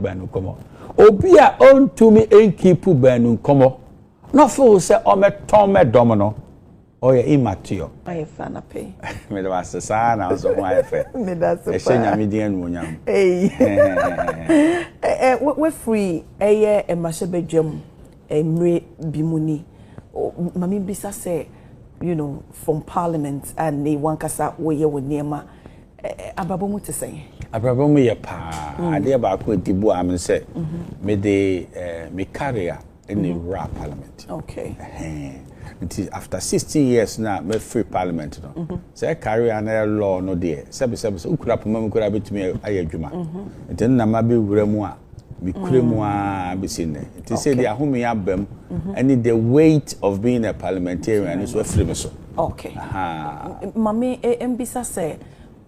banu komo obi a on to me en keep banu komo no feel say o me ton me dom no o ye immature I fan pay me da was sa na so ho ayefe me da so e shenya me dia nu nyam we free eye e ma hye bedwam emre bimuni mami bisa say you know from parliament and they want kasa we ye woniema ababo mu te say ababo mu ye pa ade ba ko dibu am say me de me career in the rap parliament. Okay. Until after 16 years now, me free parliament no. Say career and law no there. Sebi ukura poma me kura betumi ayadwuma. Until na ma be wura mu a me kure mu a be sine. Until say the ahome abam and the weight of being a parliamentarian is what free me so. Okay. Mami mbisa say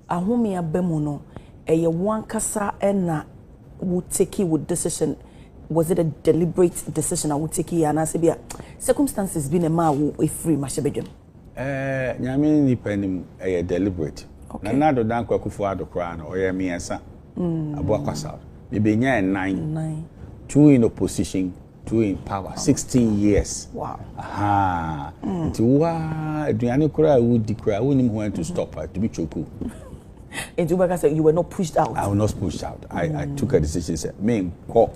ahome abam no eye wan kasa na would take with decision. Was it a deliberate decision I would take here and I say circumstances been a ma a free mashebedum? Nyame ni penim deliberate. Na nado dan kwakufu ado kra na oye miensa. Abo akwasa. Me be nya 9. 2 in opposition, 2 in power. 16 years. Wow. Aha. Nti wa aduane kra wudi kra wonim when to stop to be choku. And you said you were not pushed out. I was not pushed out. I took a decision say me ko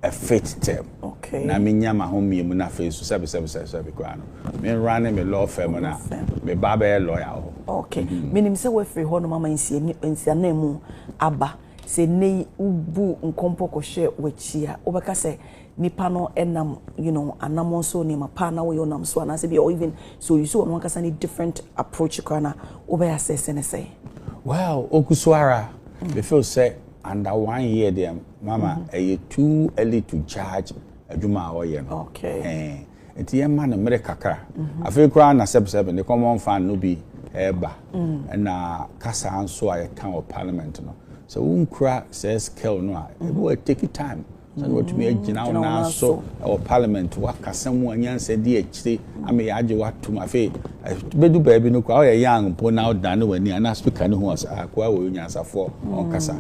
a fit term. Okay. Na me nyama ho mi mu na face so sabi kwa no. Me run me law firm na. Me baba lawyer. Okay. Meaning say we free ho no mama nsia na mu aba. Se nei ubu nkompo ko share wechia. Obeka say nipa no enam you know anamon so ni mapa na we onam so na say be or even so you so one kasa ni different approach kana obe assess and say. Well, okuswara. Me feel say under 1 year them mama too early to judge adwuma oye no. Okay. Enti ye ma no mere kakra. Afei kura na 7 the common fan no bi eba. Na kasa anso a kan of parliament no. So unkura says skill no it will take time. So what me agina na so or parliament wakasa mu anyansa di akire ame yaje watum afei bedu baabi no kwa oye young po na odane wani ana speaker no ho akwa wo nyansafo on kasa.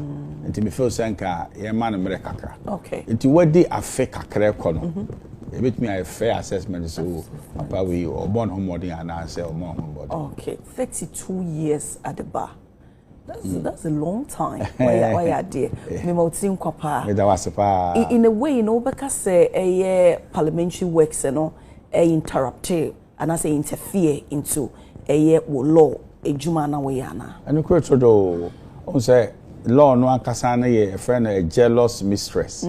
Nti me feel sanka ye man mere kakra. Okay. Nti wadi afe kakra ko no. E bit me a fair assessment so papa we or born homodin and answer or more homodin. Okay. 32 years at the bar. That's a long time. Why dear? Me moutin kwapa. Me da wasepa. In a way, you know, because say parliamentary works interrupt and I say interfere into law ejuma na we yana. And you do on say law no akasa na ye friend a jealous mistress.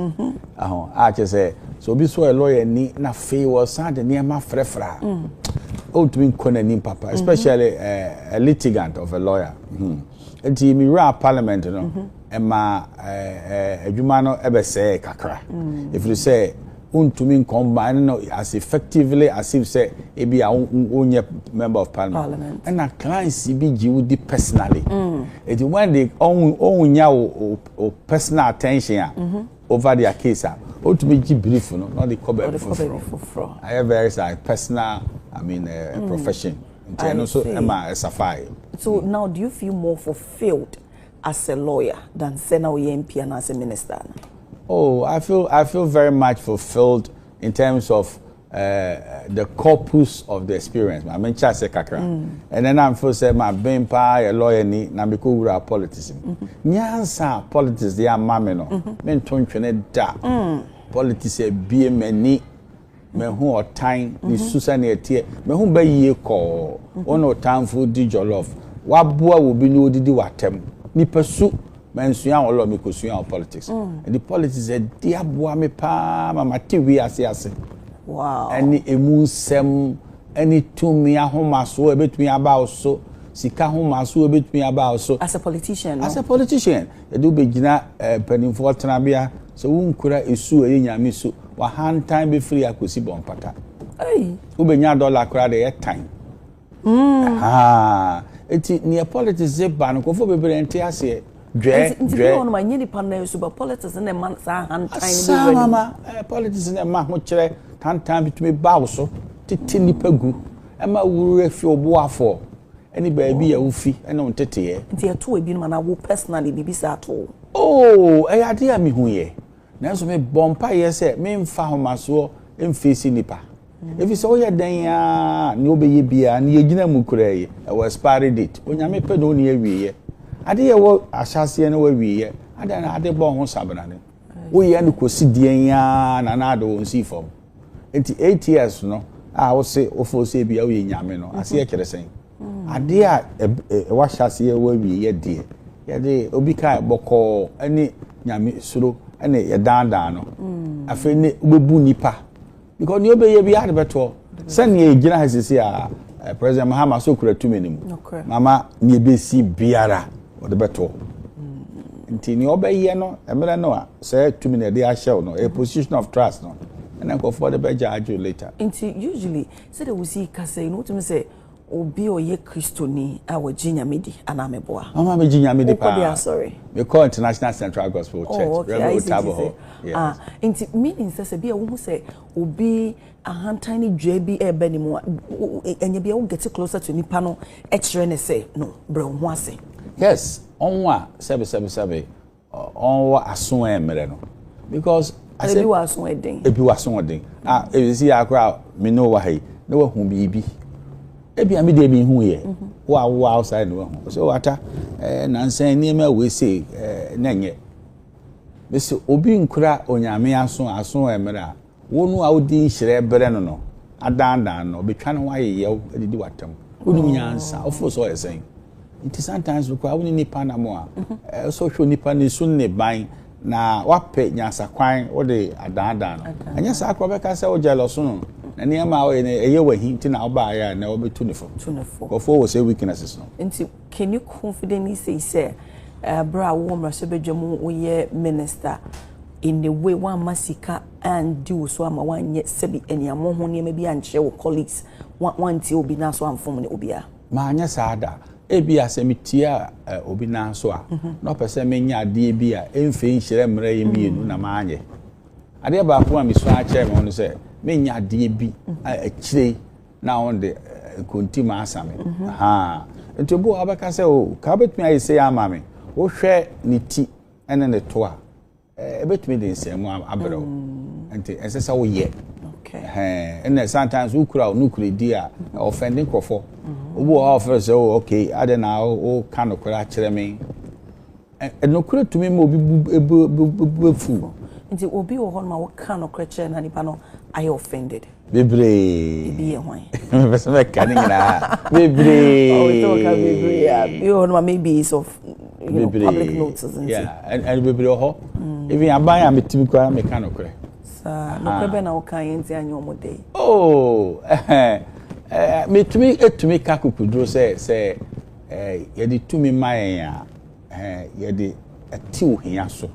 I just say so be so a lawyer ni na fe was sad near ma frefra. To be konanim papa, especially a litigant of a lawyer. Enti mi ra parliament no ema adwuma no ebe say kakra. If you say untumi combine no as effectively as if say e be a onye member of parliament. And a clients be giwu personally. Enti when they onya personal attention over their case ultimately gi brief no not the cover for. I have very personal profession. So So now do you feel more fulfilled as a lawyer than Senator MP and as a minister? Oh, I feel very much fulfilled in terms of the corpus of the experience. I mean, just kakra. And then I'm for say my being a lawyer ni na me ko wura politics. Nyansa politics they are mame no. Men tontwene da. Politics e bie mani. Me hu otan ni susa na etie. Me hu ba yie ko. Ono tanfo di jollof. Waboa wo bi no didi watem. Ni pesu mensuya olo me ko suya politics. And the politics e di aboa me pa mama TV ase. Wow. Any emusem, any tumi ahomaso, ebetumi aba so, sika ahomaso ebetumi aba so. As a politician. As a politician, you do begina penifo tranabia, so unkura isu enyami so, wa hand time be free akosi bonpata. Hey. Ubenya dollar kura de time. Eti near politics ze ban ko fo bebre ente ase. Dre on my nyini panel super politics and man sa hand time mama politics and ma ho kire time between bow so titi nipa gu ema wuru afi oboafo any baby ya ufi ena on tete ye nti ya to ebi no na wo personally bibi sa to ade ami hu ye nanso me bompa ye se me mfa homaso emfesi nipa if so ye dan ya ne obeye bia ne yegina mu kuraye e was expiry date onyame pe no ne awiye ade ye wo ahyase ne wo awiye ade na ade bo ho sabra ne wo ye ne kosi dien ya na ade wo nsi fom enti 8 years no a wo se ofo se bia wo ye nyame no ase ye kire sen ade a wa hyase ye wo awiye de ye de obi kai boko ani nyame suro ene ye dandan no afi ne obebu nipa because you be be hard beto send ye gina hasisi a president Mahama so kura tumi nimu mama ni be si biara o de beto nti ni obeye no emere no a say tumi na dey ahyew no a position of trust no and go for the better argue later nti usually say they will see kase no to me say obi oye kristoni a wajinya medi ana meboa mama mejinya medi pa sorry we call International Central Gospel Church Remember Tabo inti meaning say bia wo say obi ahantani dwebi ebe ni mu enye bia wo get closer to nipa no e kire ne say no bre ho ase yes onwa 777 onwa aso emere no because ebi wa aso eden ebi si akra me no wa hai na wa hu bibi ebi ami de bi hu ye wa outside no hu so ata nansan ni ma we say na nye bese obi nkura onyame aso emera wonu awdi hire bere no adandan no betwa no waye ye adidi watam wonu nyansa ofo so yesen it is sometimes because wonu nipa na mo a so hwo nipa ni sun ne ban na wape nyansa kwan wo de adandan no anya sa akwa beka se o jealous no na niama o eye wahi nti na oba ya na obetu ne fo ofo wo say weaknesses no nti can you confidently say bra wo mra bedwam wo ye minister in the way one masika and do so ama one yet sebi eniamo ho ne bi anche wo colleagues one ti obi na so amfom ne obia ma anya saada ebi asemitia obi na so a no pese menya ade bi a emfe nhire mra ye mienu na ma anye ade ba ko ami so a che me no se menya ade bi a kire na on de kontima asame enti bo abaka se o ka betumi ayi se ya mame wo hwe ni ti ene ne to a ebetumi de nsemu abero enti ensesa wo ye and sometimes we could nuclear dia offending crofo obo offer say okay I don't know kind of kura kire me and no kura to me mo bi fu nti obi wo ho ma wo kind of kura kire na nipa no I offended bebre bi e hwan person make kan na bebre oh talk about bebre yeah you know maybe is of public notices and bebre ho even aban am timi kura me kind of kura no kwebe na okan enti anyo omode me tumi ka kukudro se ye di tumi mayen ya ye di ati ohia so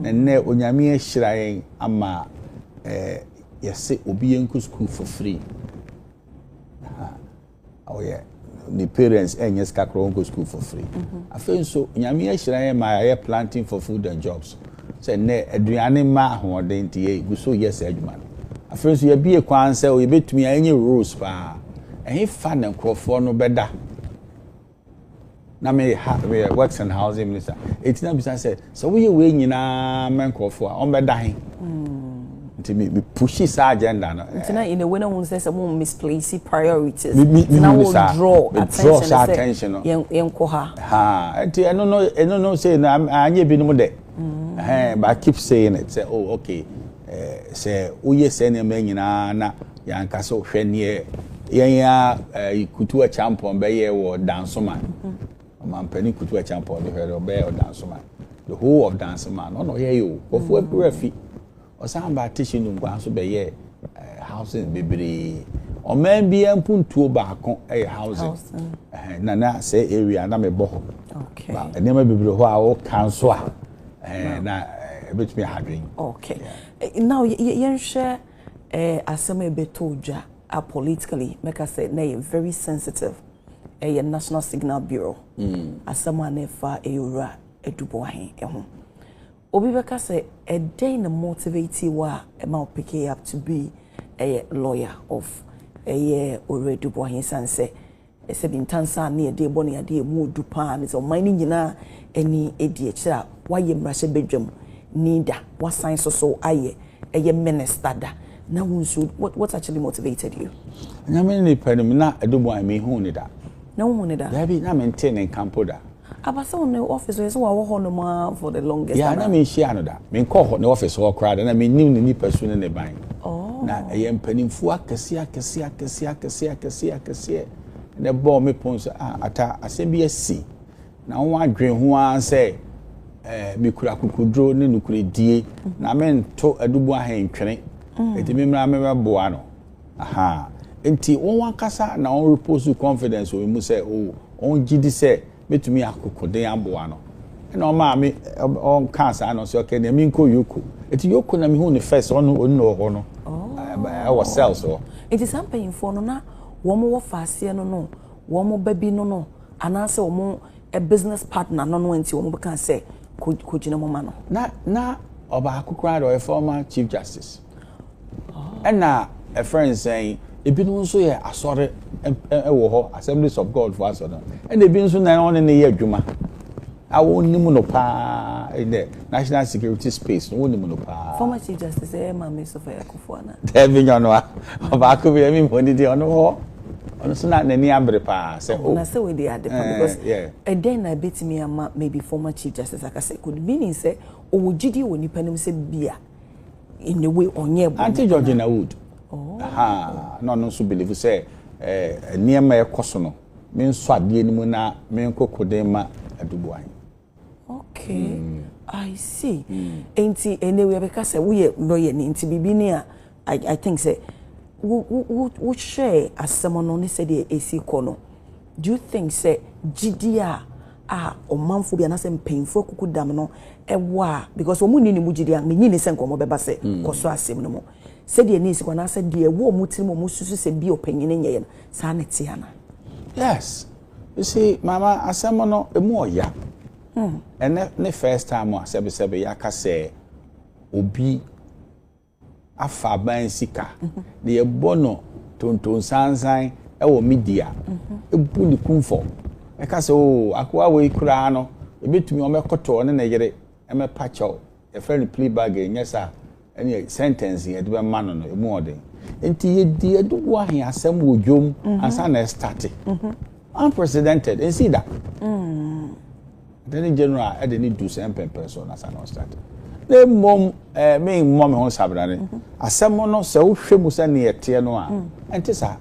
na ne onyame ahirayen ama ye se obi yenku school for free oh yeah the parents enyes kakro go school for free afen so onyame ahirayen ma ye planting for food and jobs say ne aduane ma ahoden tie guso yes adwuma afenso ye bie kwan say o ye betumi anye rules pa ehin fa na nkrofo no beda na me works and housing minister etina bisa say so we nyina men nkrofo a on beda hin nti me push sa agenda no ntina in a way no say some misplace priorities na we draw attention no yenko ha nti eno no say na anye bi no de but I keep saying it. Say, oh, okay. Say, uye say ne me nyina na yanka so hwe ne ya kutu a champion be ye wo dance man. Mampani kutu a champion be hwe be o dance man. The whole of dance man no ye yo. Ofu every o san ba teaching no gwa so be ye housing bebre. O man bi ampuntuo ba kon housing. Na say area na me bo. Okay. Ba enema bebre ho a o council a na bit me hadring. Okay. Now yen share asema beto dwa politically make us say na very sensitive National Signal Bureau. Asema na fa eyura edubo ahen ho. Obi beka say a day na motivate wa ma pick up to be a lawyer of already dubo ahen sanse ese bintansa na de boni ade mu dupa ne so mani nyina eni edi ekira waye mrahye bedwam neither what science so aye a minister da now what actually motivated you na me ni panim na adubo I me hu ni da na hu ni da da bi na maintain en campo da abasa on the office so wa ho no ma for the longest yeah na me share no da me call the office ho crowd na me nim ni person ne ban na e mpanimfu akese na bo me pon so ata asem bi asi na won adwen ho an say me kura kokodro ne nukure die na me nto adubu ahentwene eti me mra me boa no aha enti won kasa na on repose confidence we mu say on gidi say metumi akokoden aboa no na o ma me on cancer no so okay na me nko yoko eti yoko na me hu ne first on no ho no our cells so it is something for no na wo mo wo faase no wo mo baby no anase wo mo a business partner no enti wo mo can say kujina mo ma no na oba akukura do former chief justice and na a friend saying ebinu nso ye asore wo ho Assemblies of God for us and ebinu nso na on ne ye adwuma awo nimu no pa in the national security space no nimu no pa former chief justice ma me so fa yakufo na David no oba akubia mi mo ni de ono ho ono so na nani abre pa say na say we dey ade because and then I bet me ama maybe former chief justice akase could meaning say owojidi woni panim say bia in the way onye Auntie Georgina Wood no so believe say niema ekoso no me nso ade ni mu na me nkokoden ma adubu an okay I see enti anyway because we lawyer ni enti bibi ni I think say we share as someone on say the AC kono do you think say gidia omanfo bia na say painful kukudam no ewa because omu ni mu gidia me nyini se nkomo beba se koso asem no mo say the ni sikwana say the wo mu tiri mo susu se bi opanyine nyeye sa ne tia na yes you see mama asem no emu oya and the first time I said yaka say obi afa ban sika de bono tonton sansan e wo media ebu ni kumfo e ka say akwa we kura no e betumi o mekoto ne na yere e me pacho e friend plea bag nyesa any sentence e de be ma no emu ode enti ye di edubu ahen asem wo dwom ansa na start unprecedented and see that then general I didn't do some person as an start the mom me mom hon sabrane asem no se wo hwemu se ne yete no a entisa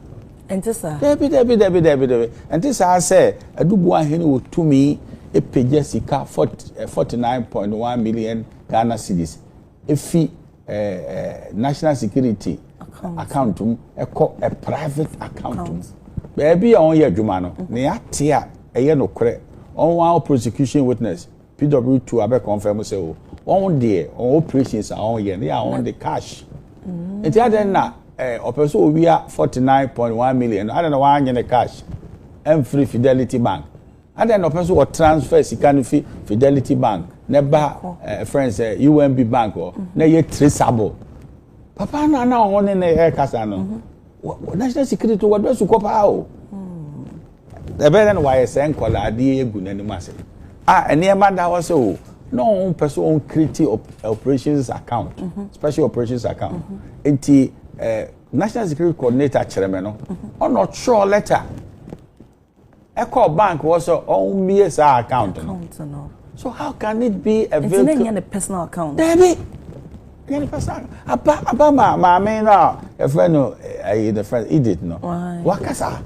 debi entisa say adubu ahene wo tumi epeja sika 49.1 million Ghana cedis efi national security account a private account baby on ye adwuma no ne atia eye no kore on one prosecution witness PW2 abe confirm say on there on operations on here they are on the cash it then na operation we are 49.1 million I don't know why the cash and free Fidelity Bank and then operation what transfer sika fi Fidelity Bank never friends UNB Bank or na ye traceable papa na on ne air kasa no national security what do su kopa o the better why say nkola ade egu nanim ase and near man that was no person on create operations account special operations account enti national security coordinator chairman no on not sure letter eco bank was on BSA account no so how can it be a very personal account David any person aba ma me na a friend no the friend Edith no wakasa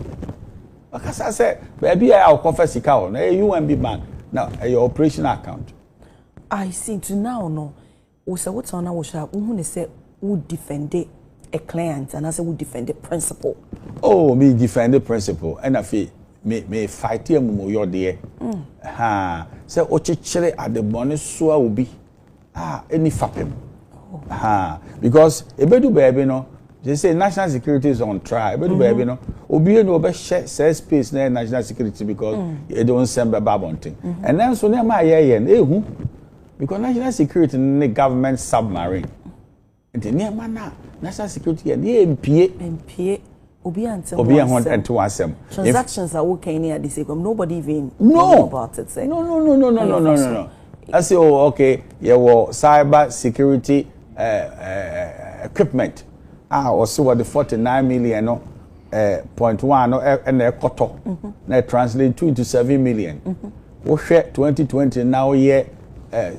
say baby I confess ika na UNB bank now your operational account I see to now no we say what on we shall who say who defend a client and I say who defend the principle me defend the principle and I feel me fight him your there say o chichere at the money so obi any fapem because ebedu baby no they say national security is on trial ebedu baby no obi no be share space na national security because e don't send babonting and then so na ma ye ehu because national security in the government submarine and near mana national security and MPA obi ante wasem transactions are okay near this nobody even know about it say no I say, oh, okay, yeah, well, cyber security equipment. Also what the 49 million no 0.1 no and a koto. Na translate 2 to 7 million. We share 2020 now year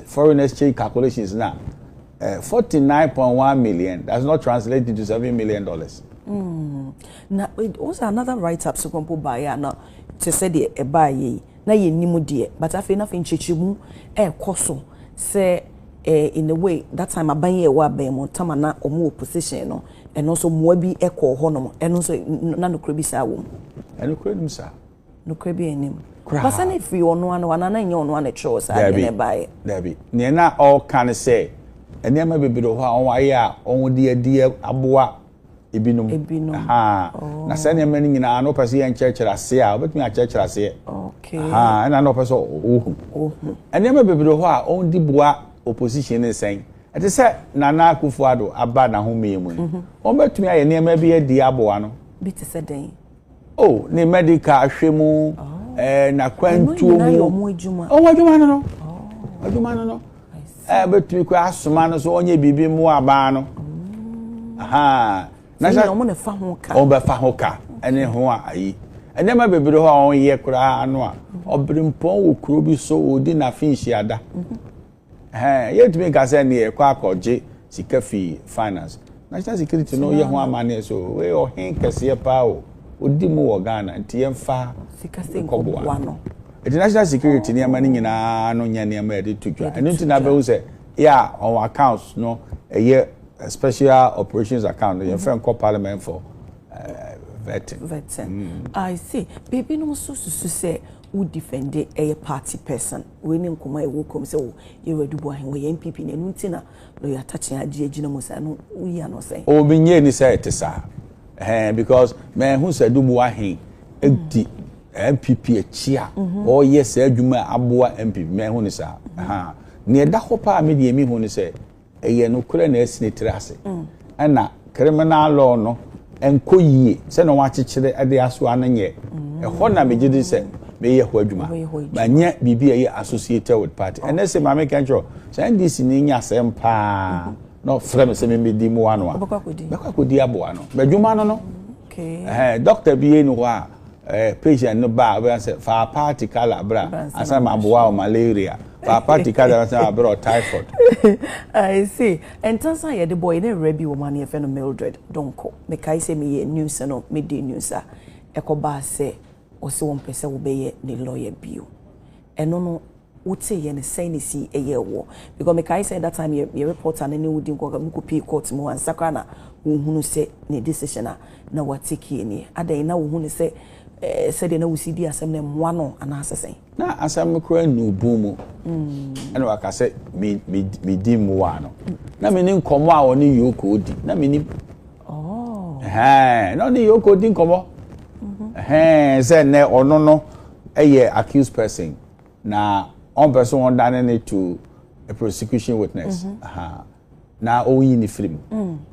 foreign exchange calculations now. 49.1 million does not translate into $7 million. Now, it was another write-up so compo buyer now to say the buy na ye nimu die, but I feel nothing chichimu koso say in the way that time I buy ye wa be mo tamana omu opposition no and also mo bi ekọ hono and also na no krebi sa wo and no krebi sa no krebi enim but say if you ono ana na nye ono ana cho sa de buy there be na all can say and there may be do ho on aye a on de aboa ebinom na say na mani nyina no pese ye church ase a obetumi a church ase okay and na no pese and there may be do ho a on di boa opposition is saying it is say Nana Akufo-Addo aba na ho memu on betumi aye ne ma bi e di aboa no bi te say den oh ne medical ahwemu na kwantuo mu adwuma no adwuma no betumi kwa asoma no so onye bibi mu aba no na sha omo ne fa ho ka o be fa ho ka ene ho ayi ene ma bebere ho a on ye kura anu a obrimpon wo kuro bi so odi na finshi ada yetumi ka say ne kwa akoje sika fi finance national security no ye ho amane so we o hin kese pa o odi mu wo Ghana nti ye mfa sika se nkobwa no international security ne amane nyina no nya ne ma de tutwa enu nti na be wo say yeah on accounts no ye special operations account your friend called parliament for vetting. I see. Baby no so say who defend a party person. We name come I will come say oh you were dubo we NPP na ntina no you touching agina mo say no we are no say. Oh binye ni say it sir. Because man who said dubo ahin edi NPP achia oh yes adwuma aboa NPP man who ni sir. Ne da ho pa me de mi hu ni say eye no kure na esinitre ase na criminal law no enko yie se no wa chechire ade aso ananye ho na megidi se me ye ho adwuma ba nya bibi eye associated with party and say ma make control so NDC ni nya asem pa no frame se me di mu anu a bekakodi abo ano badwuma no okay doctor bi enu ho a patient no ba we say fa party kala bra asama aboa o malaria party card about typhoid. I see. And Tansa ya the boy ne rebi woman ye feno Mildred donko. Me kai se me ye news no midday news a ekoba se o se won pese wo be ye ne lawyer bio. Eno no wote ye ne say ne si eye wo because me kai say that time ye reporter ne wudi nko pay court mo ansakra na wo hunu se ne decision na watiki ni adan na wo hunu se said na we see di asem na mwa no ana asesen na asem kura nu bumu ana waka say me di mwa no na me ni nkomo a oni yoko odi na me ni na ni yoko odi nkomo say ne ono no eye accused person na on person on done to a prosecution witness na oyi ni film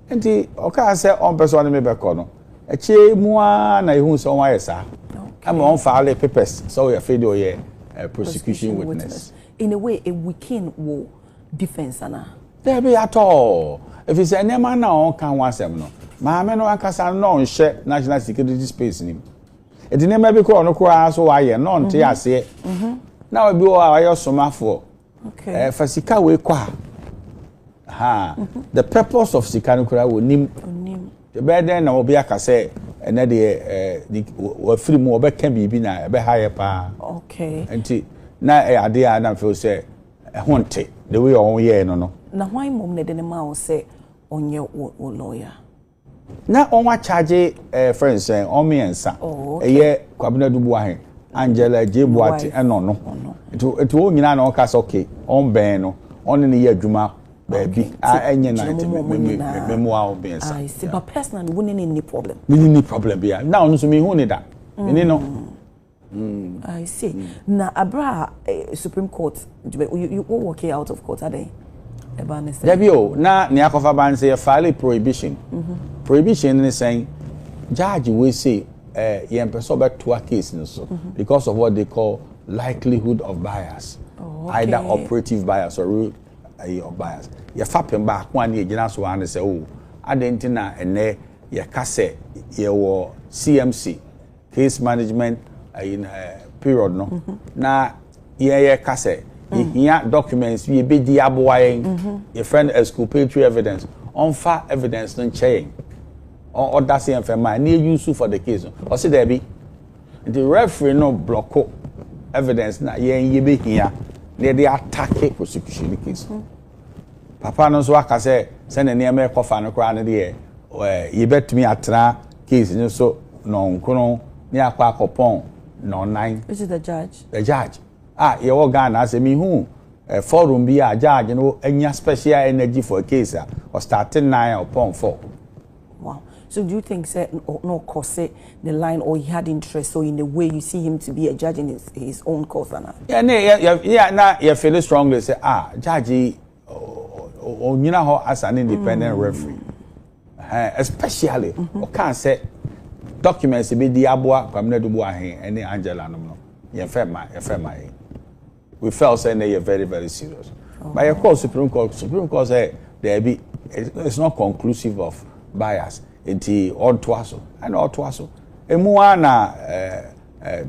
enti oka say on person me be ko no eche mua na ehun so wa yesa am on file papers so we afraid o ye prosecution witness in a way a weekend wo defense ana there be at all if you say nema na on kan wasem no ma me no akasa no nhye national security space ni e di nema bi ko no ko aso wa ye no nte ase na we bi o ayo somafo okay fasika we kwa the purpose of sikanukura wo nim the burden na obi aka say na de wa free mu obeka bibi na be higher pa okay enti na ade a na feel say honte the way on ye no na why mom ne de ne ma o say onye wo lawyer na on wa charge friends on me ensa eye kwabena dubu ahen Angela Jebuati eno no it wo nyina na o ka say okay on ben no on ne ye adwuma baby enye na memo a obensa I see but personally we need any problem bia now no so me hu ni da me no I see na abra Supreme Court you work out of court are they Debio na ne akofa ban say file prohibition prohibition is saying judge we say yen person be to a case no so because of what they call likelihood of bias either operative bias or real bias. Your fapping back one year, you so and say, oh, I didn't know, and there your cassette, your CMC, case management in period, no. Now, yeah, cassette, here documents, we be diaboying, your friend exculpatory evidence, unfair evidence, don't change. Or that's the FMI, near use for the case. Or say there be the referee no block evidence, na ye be here, near the attack prosecution case. Papa knows what I say, send a near me coffee and a crown in the air. You bet me at case, so no, kono, near quack upon, no 9. Which is the judge? The judge. Ah, you all gone as a me who. Forum be a judge, you know, any special energy for a case, or starting 9 upon 4. Wow. So do you think no cause the line, or he had interest, so in the way you see him to be a judge in his own cause? Yeah, now you feel strongly say, judge, you know, as an independent referee, especially, or can't say documents be the abua, Pamela and Angela, no, we felt saying they are very, very serious. But of course, Supreme Court said there be it's not conclusive of bias. It's all twasso and all twasso. Emuana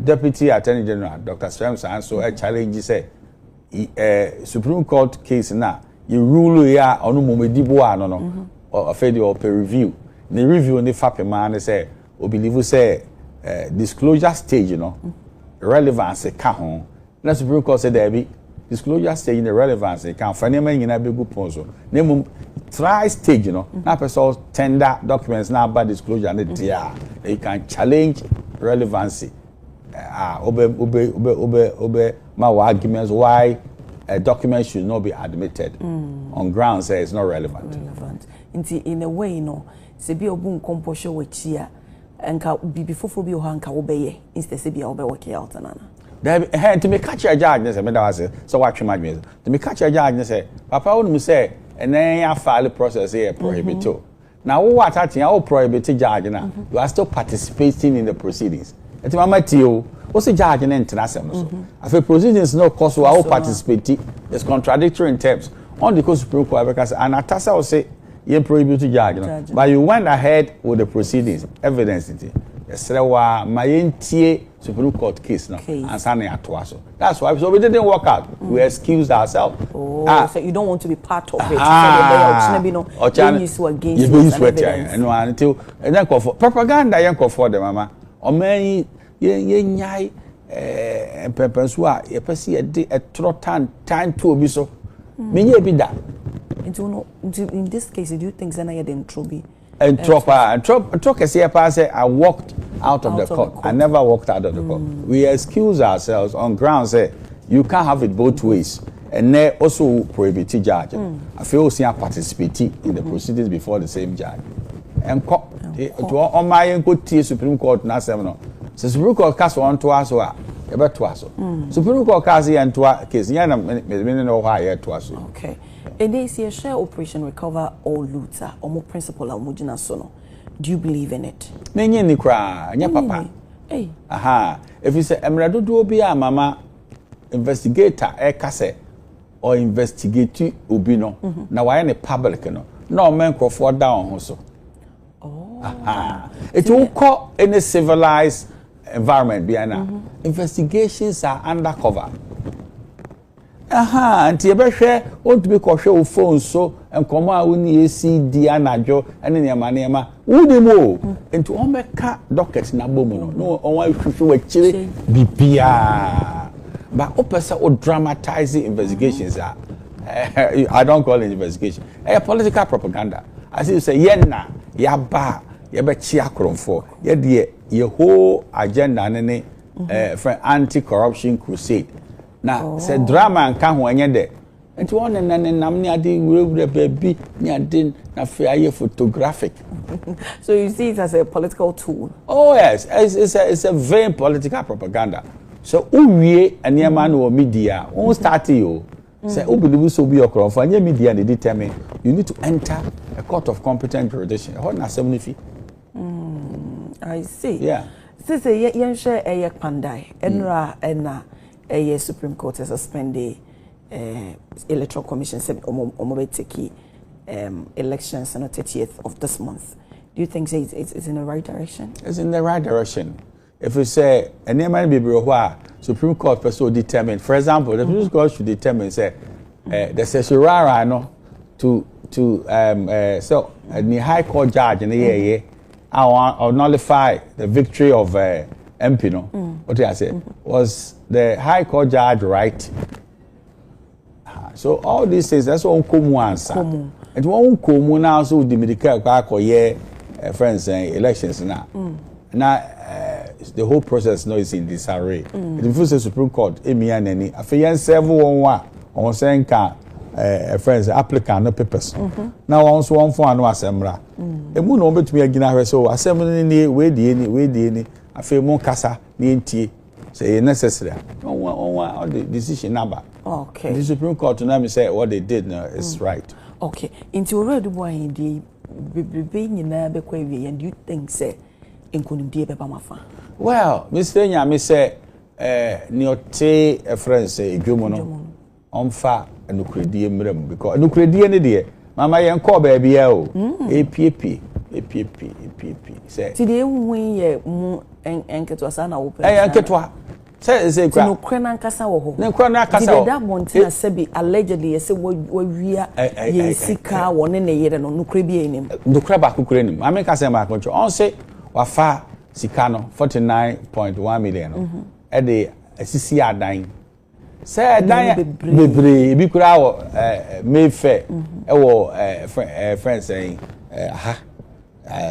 Deputy Attorney General Dr. Strams and so a challenge say Supreme Court case now you rule ya on Mumediboa no or federal peer review. The review on the FAPE man say we believe say disclosure stage, you know, relevance account. Na Supreme Court said there be disclosure stage in the relevance account. For any in a big good ponzo. Name try stage, you know. Now person tender documents now about disclosure and you can challenge relevancy. Obe my arguments why a document should not be admitted on grounds that it's not relevant. In a way, you know, se bi obu nkompo show wechia enka bibi foforo bi ohanka obeye instead se bi obe work out nana. There to me catch a judge say me that was so watch my music. To me catch a judge say papa wonu say and then ya file process here prohibit. Now what at you prohibit judge now you are still participating in the proceedings. Eti mama tio what's the judge na international so if proceedings no cause we all participate it's contradictory in terms on the Supreme Court because and Attah will say you prohibit judge no but you went ahead with the proceedings evidence it yesrewa mayentie Supreme Court case no and sane atoa so that's why so we didn't work out we excused ourselves. So you don't want to be part of it so you know use against you no until and then for propaganda yanko for the mama o man ye nyai pepenso a ye pese ye de etrotan time to obi so menye bi da in this case do you think Zana had in Trobi and say I walked out of the court. I never walked out of the court. We excuse ourselves on grounds that you can't have it both ways. And they also prohibit judge. I feel see participating in the proceedings before the same judge. And on my good Supreme Court na seminar. So Supreme Court cast one to us or about to us. Supreme Court cast and to our case. Yeah, no higher to us. Okay. And they say a share operation recover all loot or more principle of Mujina Sono. Do you believe in it? Nenye ni kra, nya papa. Hey. Aha. If you say emrado do be a mama investigator kase or investigate obi no. Na why ne public no. No men croford down ho so. Oh. Aha. It will call any civilized environment behind investigations are undercover. Aha, and you better want to be cautious phone so and come out when you see the anajo and in your manema. Who they more into all make dockets na bomo no on why you we chile bipia. But opesa or dramatizing investigations are I don't call it investigation. Political propaganda. As you say, yenna, yaba, yaba chiakron for your whole agenda and for anti-corruption crusade. Now, said drama and can when you're there. And to one and I'm near the baby, near din, na fair photographic. So you see it as a political tool? Oh, yes, it's a very political propaganda. So, we and your man or media, won't start you. Say, oh, believe so be your crown for any media and they determine you need to enter a court of competent jurisdiction. What na 70 feet? I see. Yeah. Since a yen share a pandai, enra a Supreme Court has suspended Electoral Commission said take elections on the 30th of this month. Do you think it's in the right direction? It's in the right direction. If we say any man be Supreme Court person determine, for example, the Supreme Court should determine say there's a shurara no to so the High Court judge in the year or nullify the victory of MP no. What did I say? Was the High Court judge right? So all these things that's one common answer. And one common now so the medical KYEA friends elections now. Now the whole process now is in disarray. The first Supreme Court emi anani afiyan 711 on saying can friends applicant no papers. Now on so one for no assembra. Emu no betumi agina hwe so assembly ni we di afi mu kasa ni ntie say necessary. On the decision number. Okay. The Supreme Court now me say what they did now is right. Okay. Into already boy the nyina be kwa wie and you think say nkonimdie be ba mafa? Well, Mr. Nyame say ni ote friends say Adwomu no onfa enukredie mrem because enukredie ne de mama yen call baby e o APP say ti de ehun ye mu enketo asa na open enketo say kwa no kwena nkasa wo ho ne kwena nkasa wo da bontina sebi allegedly say wia ye sika wo ne yere no nukre bi enim nukre ba kokure nim ame ka say ma ko on say wafa sika no 49.1 million no e de asisi adan say adan bebre bi kura wo Mayfair e wo friends saying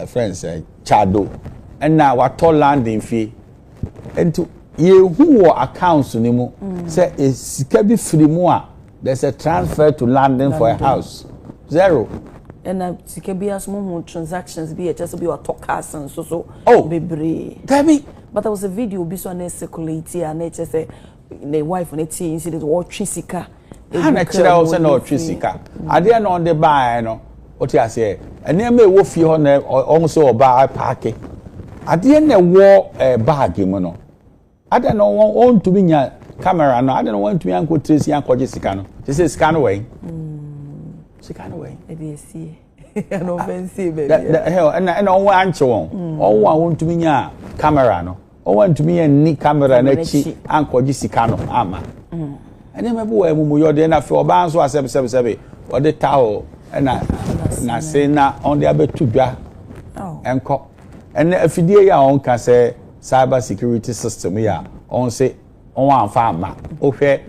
friends Chado and now what to landing fee into you who accounts ni mu say sika bi free mu a there's a transfer to London for a house zero and sika bi as mu transactions bi just be what talkers and so bebre Gabi but there was a video bi so na circulate and it just say the wife on it see that watch sika na kira o say na watch sika ade na on the buy no what you say ene ma ewo fie ho na on so oba park ade na wo bag mu no ade no on to be nya camera no ade no want to be anko trace anko sika no they say scan away sika away e dey see no fancy baby the hell and on wan che won on want to be nya camera no on want to be ni camera na chi anko sika no ama ene ma bo emu yo de na fe oba nso asebe o de tawo na say na on the abetu dwa enko and afidie ya on ka say cyber security system ya on say on wan fa ama o hwe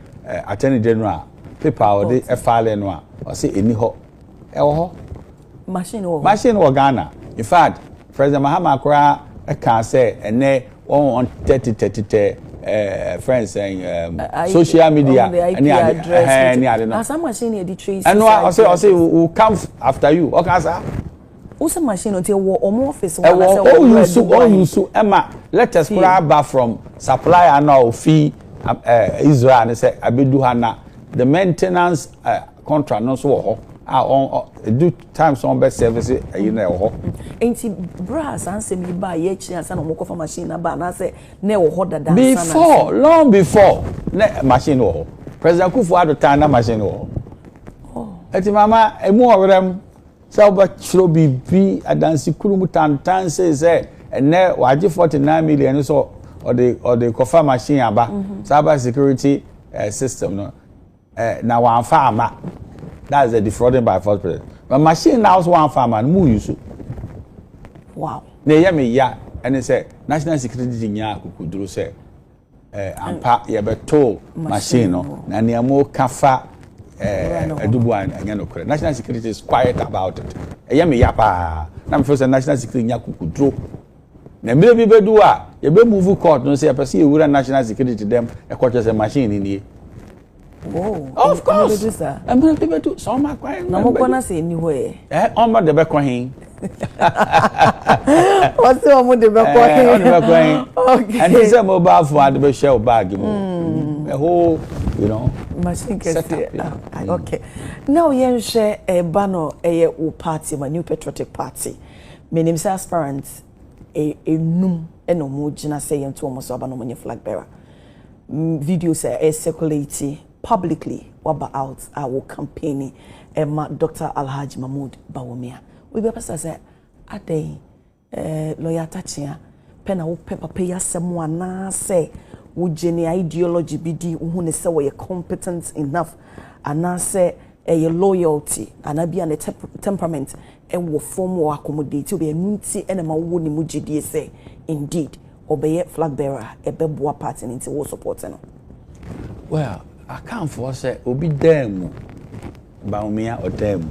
attorney general paper o de file no a o say eni ho e ho machine wo Ghana in fact President Mahama Akura can say ene on 30 friends saying social media any address na some machine e dey trace and I say we'll come after you okay sir also machine until home office you so Emma let us grab from supplier now fee Israel and say abedu hana the maintenance contract no so on do times on best service you know enti brass answer me ba ye chi ansa no moko for machine na ba na say na wo ho dada before long before na machine wo President Kufuor time na machine wo eti mama emu owerem say oba chiro bibi adansi kurumu tantan say ene waje 49 million so or the cover machine aba cyber security system no na wan farmer that's the defrauding by false president but machine now one farmer mu use wow na ye me ya and say national security nya akukuduro say ampa ye beto machine no na ne amo kafa adubuan anya no kore national security is quiet about it ye me ya pa na me feel say national security nya akukuduro na mbe bi bedu a ye be move court no say e person e wura national security dem e kwache say machine ni oh, of course. I'm going to do some of my no more gonna say anywhere. On the back of him. What's the one with the back of him? Okay. And he's a mobile for the shell bag. A whole, machine can see. Okay. Now, you share a banner, a party, my new patriotic party. My name is aspirant, a num, and no more, Gina saying to almost about no flag bearer. Videos are circulating publicly waba out our campaigning Emma Dr. Alhaji Mahmoud Bawumia. We be pasa say ade lawyer Attah Kyea pena wo papa ya semu ana say wo gene ideology bidi wo ne say we competent enough ana say a loyalty ana bia ne temperament e wo form wo accommodate be nti ene ma wo ni mu gidie say indeed obeye flag bearer e be boa party nti wo support no. Well, I can't force it obi dem Bawumia or dem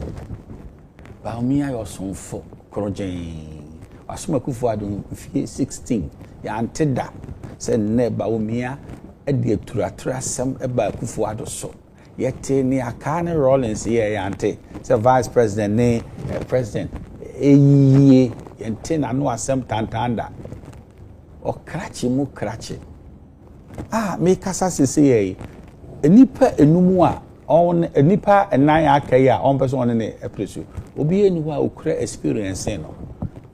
Bawumia your son for Krojen Asuma Kufuado 16 ya anteda se ne Bawumia e de turatra sem e ba Kufuado so yete ni akane Rollins ye ya ante se vice president ne president eyiye yente na no asem tantanda o krachi mu krachi me kasa sese ye enipa enumu a on enipa enan akaya on person ne epresu obi eni wa okura experience no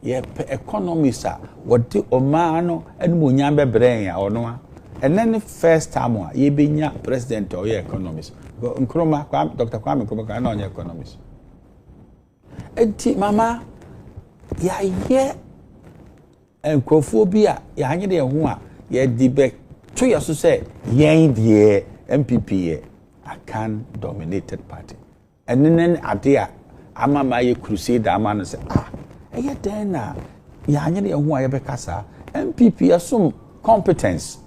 ye economists a wodi oma no enmu nya bebre ya ono a enen first time a ye benya president or ye economist nkroma kwa Dr. Kwame Nkrumah na onye economist enti mama ya ye enkrofo bi a ya anye de ho a ye dibe to ya so say yen de NPP a can dominated party and then idea ama ma ye crusade ama no say eye den na ya anye de ho a ye bekasa NPP asum competence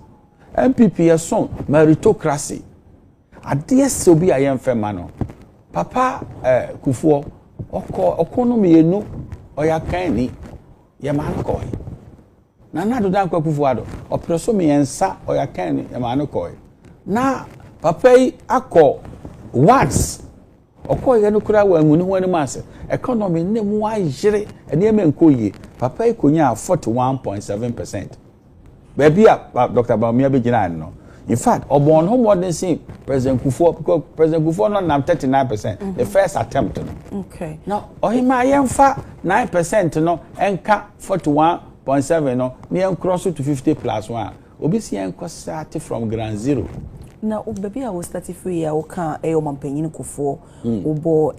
NPP asum meritocracy adie so bi aye mfema no papa kufuo okonomi enu oya kan ni ye man ko na na do dan kwa kufuado opreso me yensa oya kan ni ye man ko na papa yi akọ once okoye no kura wa ngunu ho ani mase economy ne mu ajire ene me nkoye papa yi konya 41.7%. Baby Dr. Bawumia begina no. In fact, obon home modern see President Kufuor because President Kufuor not now 39%. The first attempt. Okay. Now, ohima yemfa 9% no enka 41.7 no near cross to 50 plus 1. Obisi enko start from ground zero. Now, baby, I was 33 years old. Can Mampenyin Kufuor, Ubo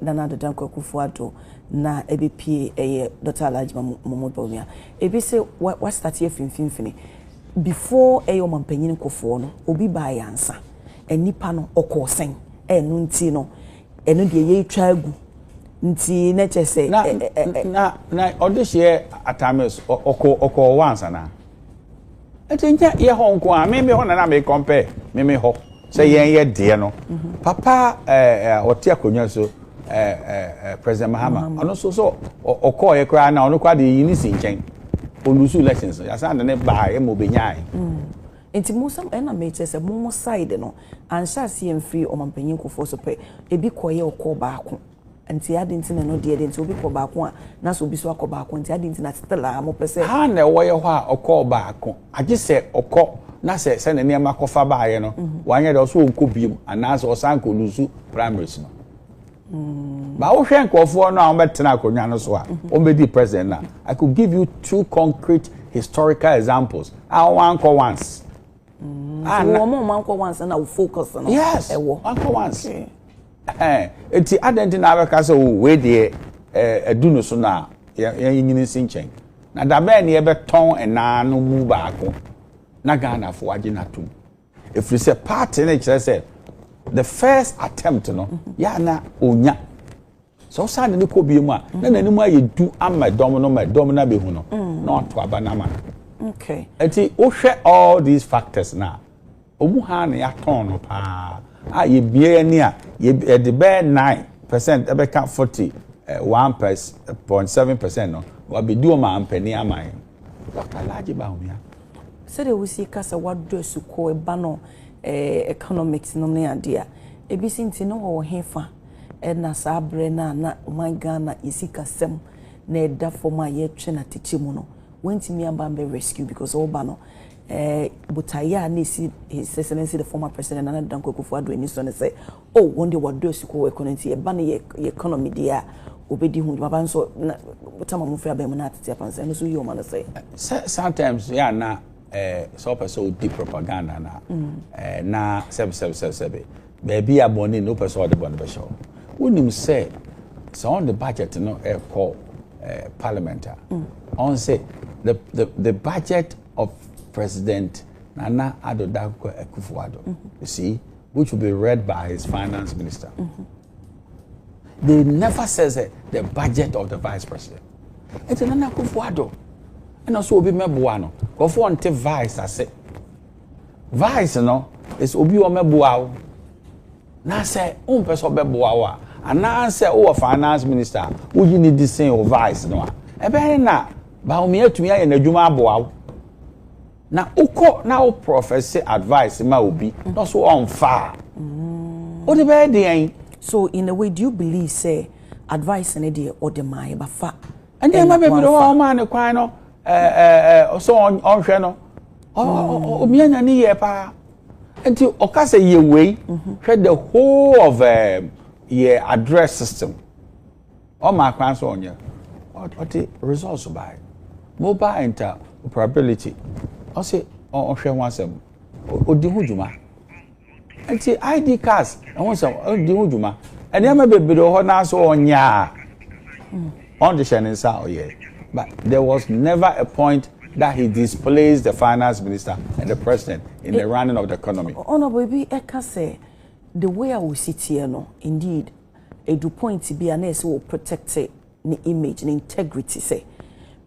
Nana Danko Kufuor na ABP Dr. Alhaji Mahmoud Bawumia. Ebi say what start here fin before Mampenyin Kufuor no obi ba yansa enipa no okosen enu nti no enu de ye twagu nti na chese na odihye atames oko once na etinja ye ho nko a me ho na me compare me ho say ye de no papa oti akonwa so President Mahama ono so okoye kra na ono kwa de yini sinchen olusu elections ya sa ne ba e mo benyai enti musam ena me chese mo side no ansha CM free o Mampenyin Kufuor so pe ebi koye okọ baako enti ade nti no de enti obi kọ baako a na so obi so akọ baako enti ade nti na stella mo pese ha na wo ye ho a okọ baako age se okọ na se na ne ma kofa baaye no wanye de so onko biem ana se osanko lusu primaries no ba wo hwe nkofo no a ombetena akonwa no so a ombedi president na I could give you two concrete historical examples one ko once one once and I focus on yes one ko once enti adenti na abeka se we de eduno so na yanyini sinchen na da be ne ye beton ena no mu baako na Ghana fo age na tum if you say party na kire say the first attempt no ya na onya so sane ne kobie mu a na nanimu ayedu ama dom na be hu no na to abanama okay enti o hwe all these factors na omu ha na ya ton no pa ye bie ni a ye de be 9% e be ka 41.7% no wa be du o ma ampani aman Dr. Alhaji Bawumia said we see kasa wadu suko e ba no economics no ne adea ebi sinti no wo hefa na sabre na my Ghana isika sem na eda forma ye twe na techi mu no wentimi amba be rescue because all ba no butaya na si his excellency the former president Nana Danko Kufuor eni so ne say oh one day wadu suko economy e ba na ye economy dia obedi hu baba nso butama mu fia ba mu na atete panse no so yi o ma na say sometimes yeah na so person deep propaganda na na sebe baby aboni no person the bond be show unim say so on the budget no call parliament on say the budget of President Nana Addo Akufo-Addo, you see, which will be read by his finance minister. They never says the budget of the vice president. It's Nana Akufo-Addo. And also Obi Mebuano. Go for until vice, I say. Vice, no, is Obi Mebuao. Now say, person Mebuawa. And now say, finance minister, who you need the same vice, no? Ebe na, ba umie to me in a Juma Boao. Now, now professor advice ma obi not so on far. What the bad so in a way, do you believe say advice and idea or the my bafa? And then my baby no man a quino so on channel. Oh me and ye pa until okase ye way read the whole of ye address system. All my clients on you. What the results by mobile interoperability. I say, share one sem. Odi hujuma. Enti ID cards. I want some. Odi hujuma. And then maybe be the na so onya. On the channel side, but there was never a point that he displaced the finance minister and the president in the running of the economy. Honorable baby, Eka say the way I will sit here, no, indeed, a do point to be an S will protect the image and integrity. Say,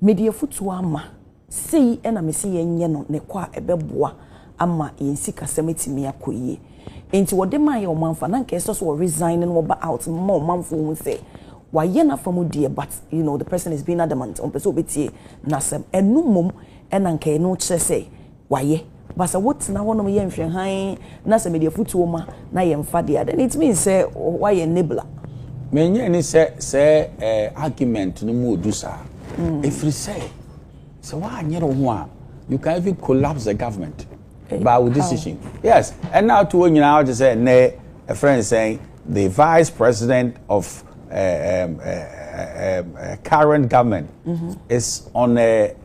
media futuama. See, and I see no ne kwa ebeboa ama yensi kasemeti me akoye enti wode man ye omanfa na nke so resign and woba out more manfo won say waye na famu die but you know the person is being adamant on person obetie nasem enu mom ena nke no kire say waye basa what na wono ye nhwe han na se media futuo ma na ye mfa dia then it means say waye enabler menye ni say argument no mu odusa if we say so why you can even collapse the government by with decision. Yes, and now to when you now just say a friend saying the vice president of current government is on a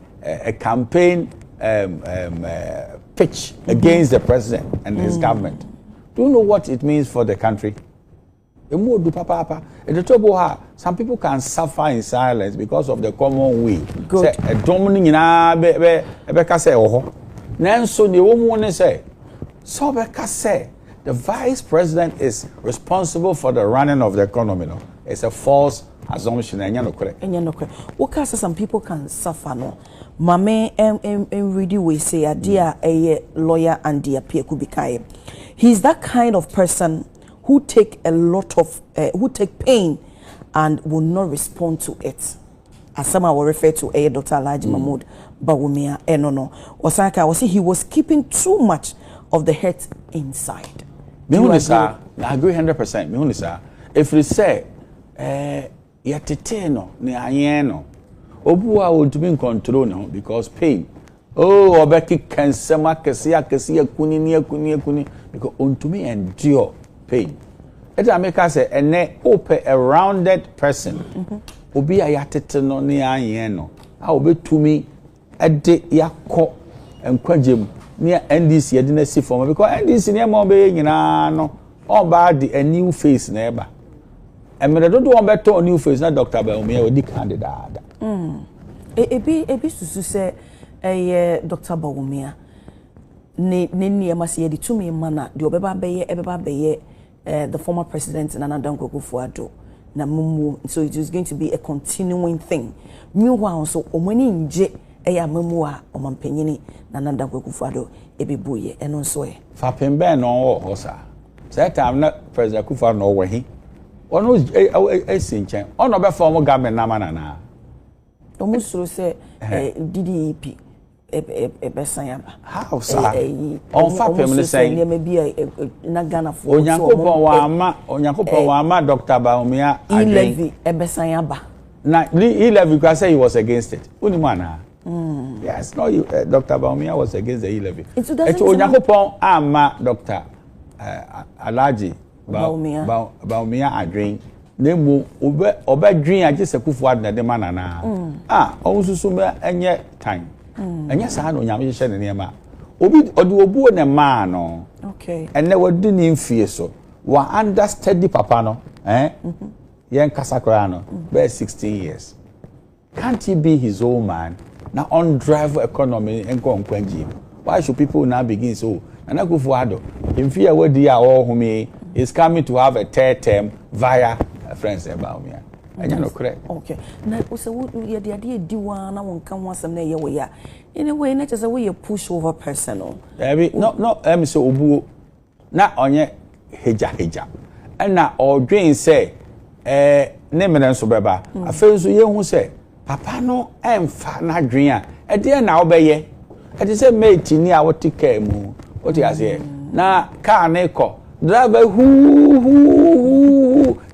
campaign pitch against the president and his government. Do you know what it means for the country? Some people can suffer in silence because of the common way. Good. The vice president is responsible for the running of the economy. No? It's a false assumption. What some people can suffer no? Mame really we say a dear a lawyer and dear Pierre Kubikaye. He's that kind of person who take a lot of who take pain and will not respond to it. As some will refer to Dr. Alhaji Mahmood Bawumia no. Osaka was he was keeping too much of the hurt inside. I agree 100%. Me if we say yateteno ne ayeno obuwa will to be in control now because pain. Oh, obeki kensema kesi kuni because on to me endure pain. It make us say a rounded person. Obi ayatete no ne ayeno. A obi to me ede yakọ enkwajem ne NDC ede na si form because NDC ne mo be nyina no all bad a new face na eba. And me do one better new face na Dr. Bawumia odi candidate. Ebi susu say Dr. Bawumia ne niema se yedi tumi mana de obeba beye the former president Nana Akufo-Addo na mumu, so it is going to be a continuing thing. Meanwhile, so omani nje eya mumu a omampanyini Nana Akufo-Addo ebibuye eno so e fapembe no hosa say time na president Akufo-Addo no we ono esinchen ono be form government na manana omusuro say DDP ebesanyaba how sir on fapem say na Ghana for Onyankopon wa ama Dr. Bawumia levy ebesanyaba na levy because say he was against it unimana yes no Dr. Bawumia was against the levy Onyankopon ama Dr. Alhaji Bawumia adwen nemu obedwen agese Akufo-Addo na de manana onsusu me enye time enye sa no nyame hye ne nema obi odu obuo ne ma no okay enne wadu ni mfie so wa understudy papa no yen kasakora no be 16 years. Can't he be his own man? Now on drive economy and go on kwenji. Why should people now begin so? And I go for Ado. In fear where they are all whom is coming to have a third term via friends about me. And you know correct. Okay. Now also you the idea do one I won't come once and there we are. In a way, not just a way you push over personal. No, so ubu na onye heja. And na odwen say name na so beba. Afen so ye hu say papa no emfa na dwen a e de na obeye. E de say mate ni a woti car mu. What you say? Na car na ko driver hu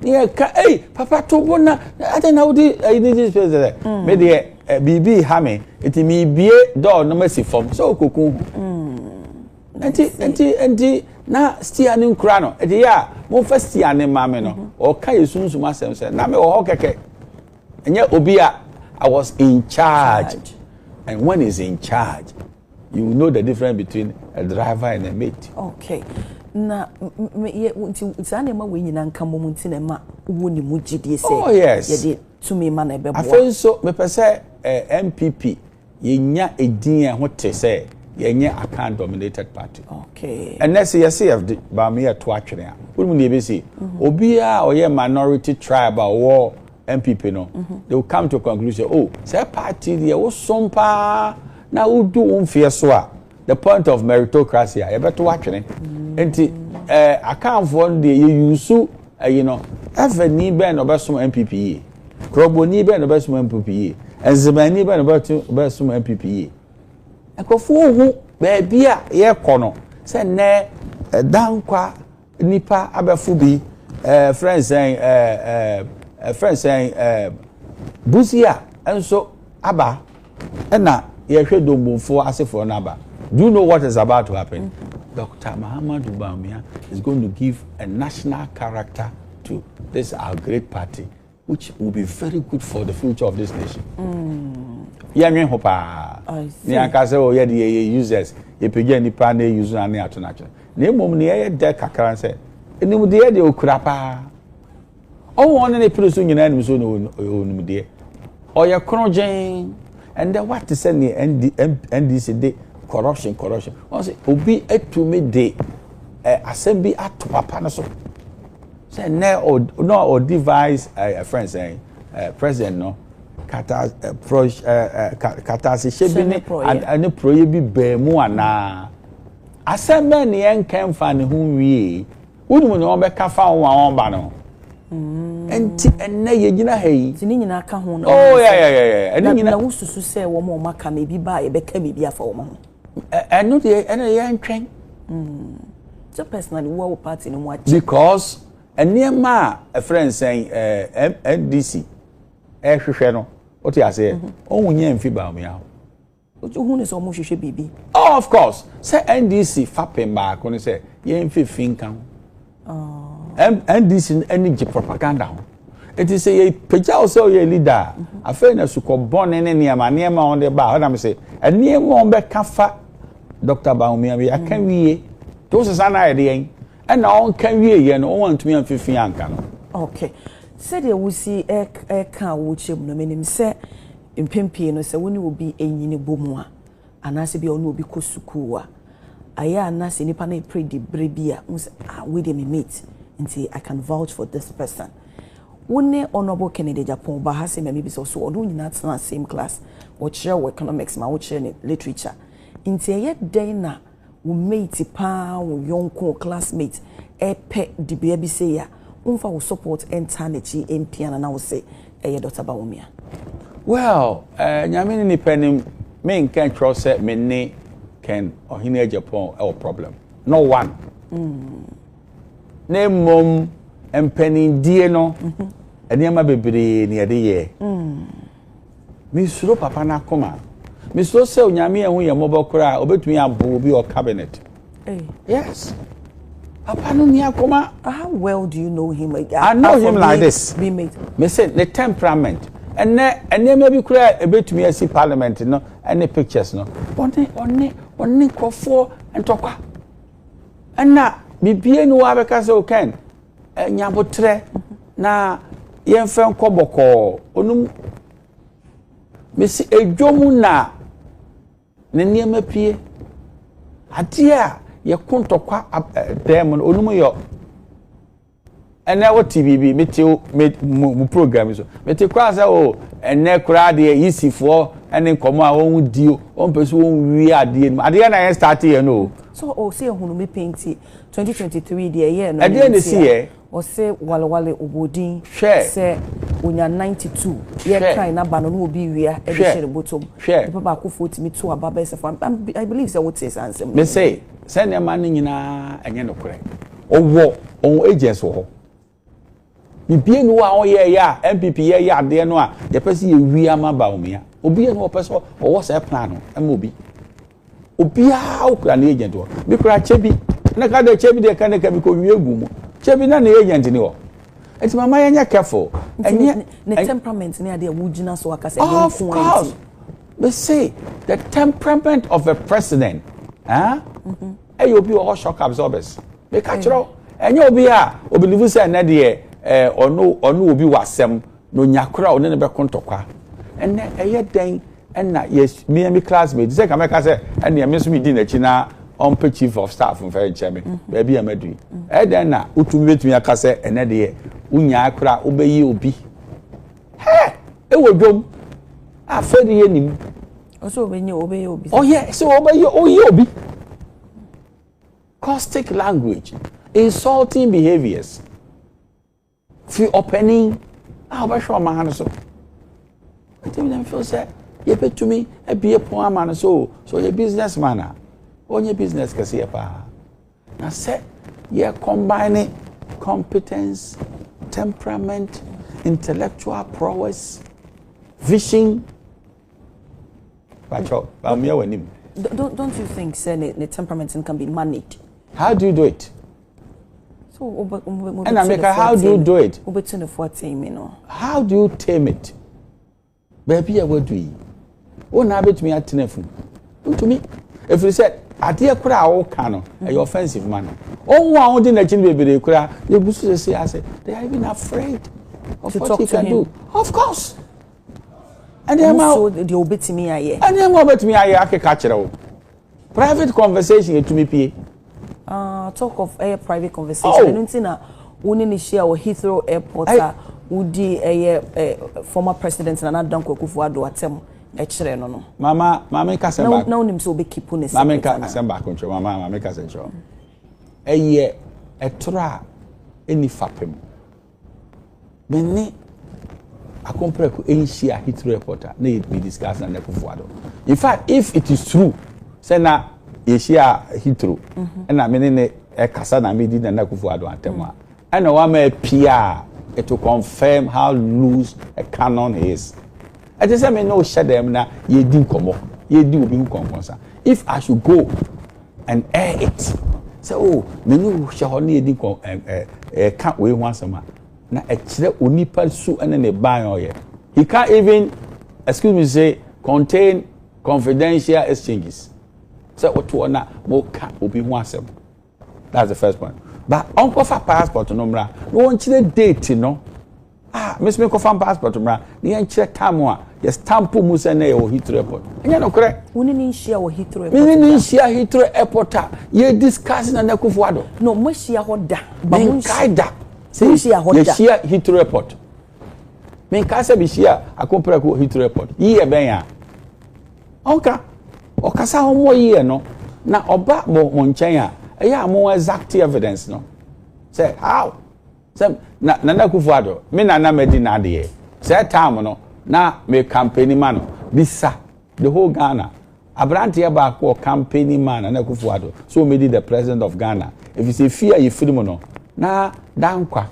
ni ka papa to bona ade na wodi this place me de bibi ha me eti mi bie door no masi form so kokun enti na stia ni nkura no edi ya mo fa stia ni ma me no o ka yesunsu masem se na me o ho keke enye obi a I was in charge. And when he's in charge you know the difference between a driver and a mate. Okay. Na nsane ma we nyina nka mom ntine ma wo ni mugidie se oh yes ye de to me ma na be bo afen so me pese NPP yenya edin e ho te se yenye account dominated party. Okay. And next year CFD ba me to atwene a wo mu ne be see obi a oye minority tribe or NPP no they will come to a conclusion oh say party there was sompa na wo do unfair so a the point of meritocracy you better watch it enti account for the you use you know ever ni be no be some NPP krobo ni be no be some NPP enzemani be no be some NPP akofo hu ba bia ye kono se ne dankwa nipa abefu bi friends saying Busia enso aba na ye hwe dombofo asefo na aba. Do you know what is about to happen? Dr. Mahamudu Bawumia is going to give a national character to this our great party, which will be very good for the future of this nation. Yeah, me hopa. Ni akase o ye the users. Ye pege ni pa na use na na ato na cho. Na mom ne ye de kakran se. Enim de ye de okura pa. O won na preso nyina anim so no onum de. O ye krogen. And then what to send the NDC de corruption. I say obi etumi de assembly at papa na so. Say no or devise a friend saying president no kata se shebi and proye bi be mu ana assembly ne enkan fa ne hu wie wonu ne on be ka fa won ba no enti enne ye gina hei tini nyina ka ho no oh yeah enne nyina wo susu se wo mo maka me bi ba ye be ka me bi afa wo mo eno de enne ye ntwen so personally wo party no mo achi because eniema a friend saying NDC hwehwe no what you say ohun nya mfi ba mo ya hu ne so mo hwehwe bibi oh of course say NDC fapem ba ko ne say ye mfi finkan NDC energy propaganda it is a peja also ye leader afa na suko bonne ne niema on the ba na me say niema on be kafa Dr. Bawumia we akan wiye to se sana ye de and na on kan wiye ye no want me amfifin anka no okay said they will see ka wo chem no menim se mpempie no se woni obi enyine bomu a anase bia ono obi kosuku a aya anase nipa na pray di brebia we dey me meet until I can vouch for this person. One Honorable Kennedy Agyapong ba hase me bi so ono nyina tena same class wo chere wo economics ma wo chere literature. Until ye den na wo mate pa wo yonko classmate pe di bia bi say ya unfa wo support entanechi mpiana na wo say Dr. Bawumia. Well, nyame ni penim me nkan tro say me ne Ken Hon.Kennedy Agyapong our problem. No one. Ne mom empeni die no eniema bebre ne ade ye mi suro papa na koma mi suro se onyame ehun ye mobokora obetumi abo bi o cabinet yes papa no ni akoma. How well do you know him? I know him like this me say the temperament and eniema bi kura ebetumi asi parliament no any pictures no one crofo entokwa and na bibie no wa beka se o ken nyabotre na yemfa nkoboko onum mesi edwomu na ne niema pie ade a ye kontokwa dem no onum yo ene wo TVB metio mu program so meti kwa sa o ene kura de yisifo ene nkomo a won dio on peso won wi ade na ye start ye no so o say hunu me painti 2023 de year no ade ne see ye o say wale obodin say unya 92 ye try na ba no obi wia e de share bottom papa ba ko 40 me to ababa se fam I believe say what say ansem me say send e man nyina enye no kure owo on agents wo bibie no a oyɛ ya NPP yɛ ade no a ye pese ye wi ama ba omia obi no pese o wo say plan no ama obi a okura na agent wo bi kura chebi na ka de chebi de ka ne ka bi ko wi egu mu chebi na na agent ni wo enti mama yɛ careful enye ne temperament ni ade a wugina so aka say of course they say the temperament of a president obi o shock absorbers be ka kiro enye obi a obelieve say na de ono obi wasem no nyakora one ne be kontokwa enne eye den enna yes me classmate say kameka say enne me so me di na chi na on chief of staff in very chairman baby amadu den na utumi betumi aka say enne de unya akora obeyi obi e wodwom afedi ye nim also obeyi obi oh yeah so obeyi obi caustic language insulting behaviors free opening ba show man so until them feel say you pay to me e be a poor man so your businessman onye business kase pa na say you combine competence, temperament, intellectual prowess, vision. Don't you think the temperament can be managed? How do you do it? So, and America, how do you do it? How do you tame it? Baby, I will do it. One habit me at telephone. To me, if you said, Attah Kyea all canon, a offensive manner. Oh, one thing that you baby, they say, I say, they are even afraid of to what talk you to can him. do. Of course. And then also the obey to me, and then obey me, I can catch it. Private conversation to me, PA. Talk of a private conversation. I don't think that we share or Heathrow Airport. Udi a former president and another Danko Kufuado atem echere no. Mama ka se back. Now nim so be keep on Mama ka se back control. Mama ka se control. Eye etra eni fapem. Meni akompre ko enhia Heathrow Airport na be discuss na Kufuado. In fact, if it is true, say na yeshia Heathrow na meni ne e kasa na me di na Kufuado atem a. And wa ma PR to confirm how loose a canon is. I just say me no share them na ye din komo. Ye di obi konkonsa. If I should go and air it. Say oh, me no share ho na ye din kon can't we once ma. Na e kire onipa su ene ne ban oye. He can't even say contain confidential exchanges. Say what to na mo ka obi ho asem. That's the first point. But uncle for passport no mra no won chire date no miss me ko fan passport mra ne yan chire time a ye stamp mu se na ye o Heathrow Airport enya no kore woni ni share o Heathrow Airport me ni share Heathrow Airport ye discuss na Kufuado no mo share ho da ba mo kaida se share ho da ye share Heathrow Airport me ka se bi share akompra ko Heathrow Airport yi e ben ya onka okasa ho mo yi e no na oba mo nchen a yeah, more exact evidence, no. Say how? Say na Kufuado. Me na medina de. Say time no. Na me campaign man. Bisa the whole Ghana. Abranti aba ko campaign man na Kufuado. So me the president of Ghana. If you say fear you freedom no. Na dankwa.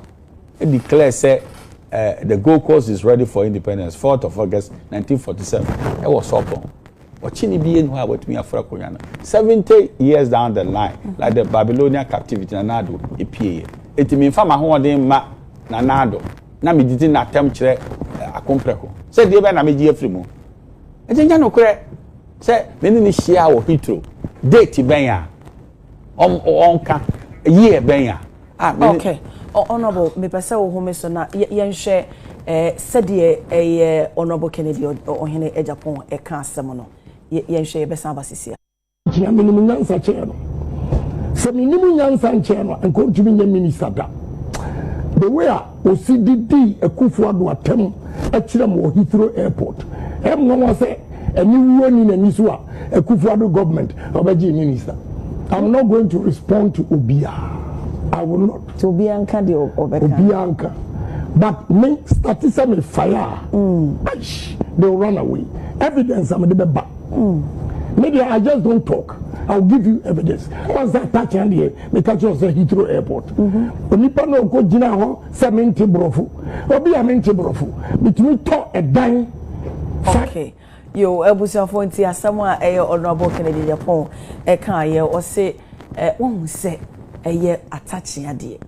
It declare say the Gold Coast is ready for independence 4th of August 1947. It was open. Ochini bi enu ha wetumi afra konya no 70 years down the line like the Babylonian captivity na nado epie etimi mfa ma ho den ma na nado na mediti na tem kire akompreko se de be na meji afri mu ejenja no kure se meni ni hia wo Heathrow date ben ya onka year benya. Okay. Honorable, me pese wo home so na yenhwe said Honorable Kennedy Hon.Kennedy Agyapong e ka asem no. Yenhwe ye besan basisia. Tia minimum nyansa che no. Se minimum nyansa nche no enko ntumi nya minister da. The way OCDD Akufo-Addo atem e kire mo Heathrow Airport. Em no say any woni na niso a Akufo-Addo government obaji minister. I'm not going to respond to Obia. I will not. To Bianca the Bianca. But me statism fire. They'll run away. Evidence I'm the back. Maybe I just don't talk. I'll give you evidence. Once I touch hand here, me catch you say Heathrow Airport. Onipa no go jina ho se menti brofu. Obi a menti brofu. Between talk a dime. Okay. Yo ebusiafo nti asama Honorable Kennedy Agyapong e kan ye o se won se Attah Kyea de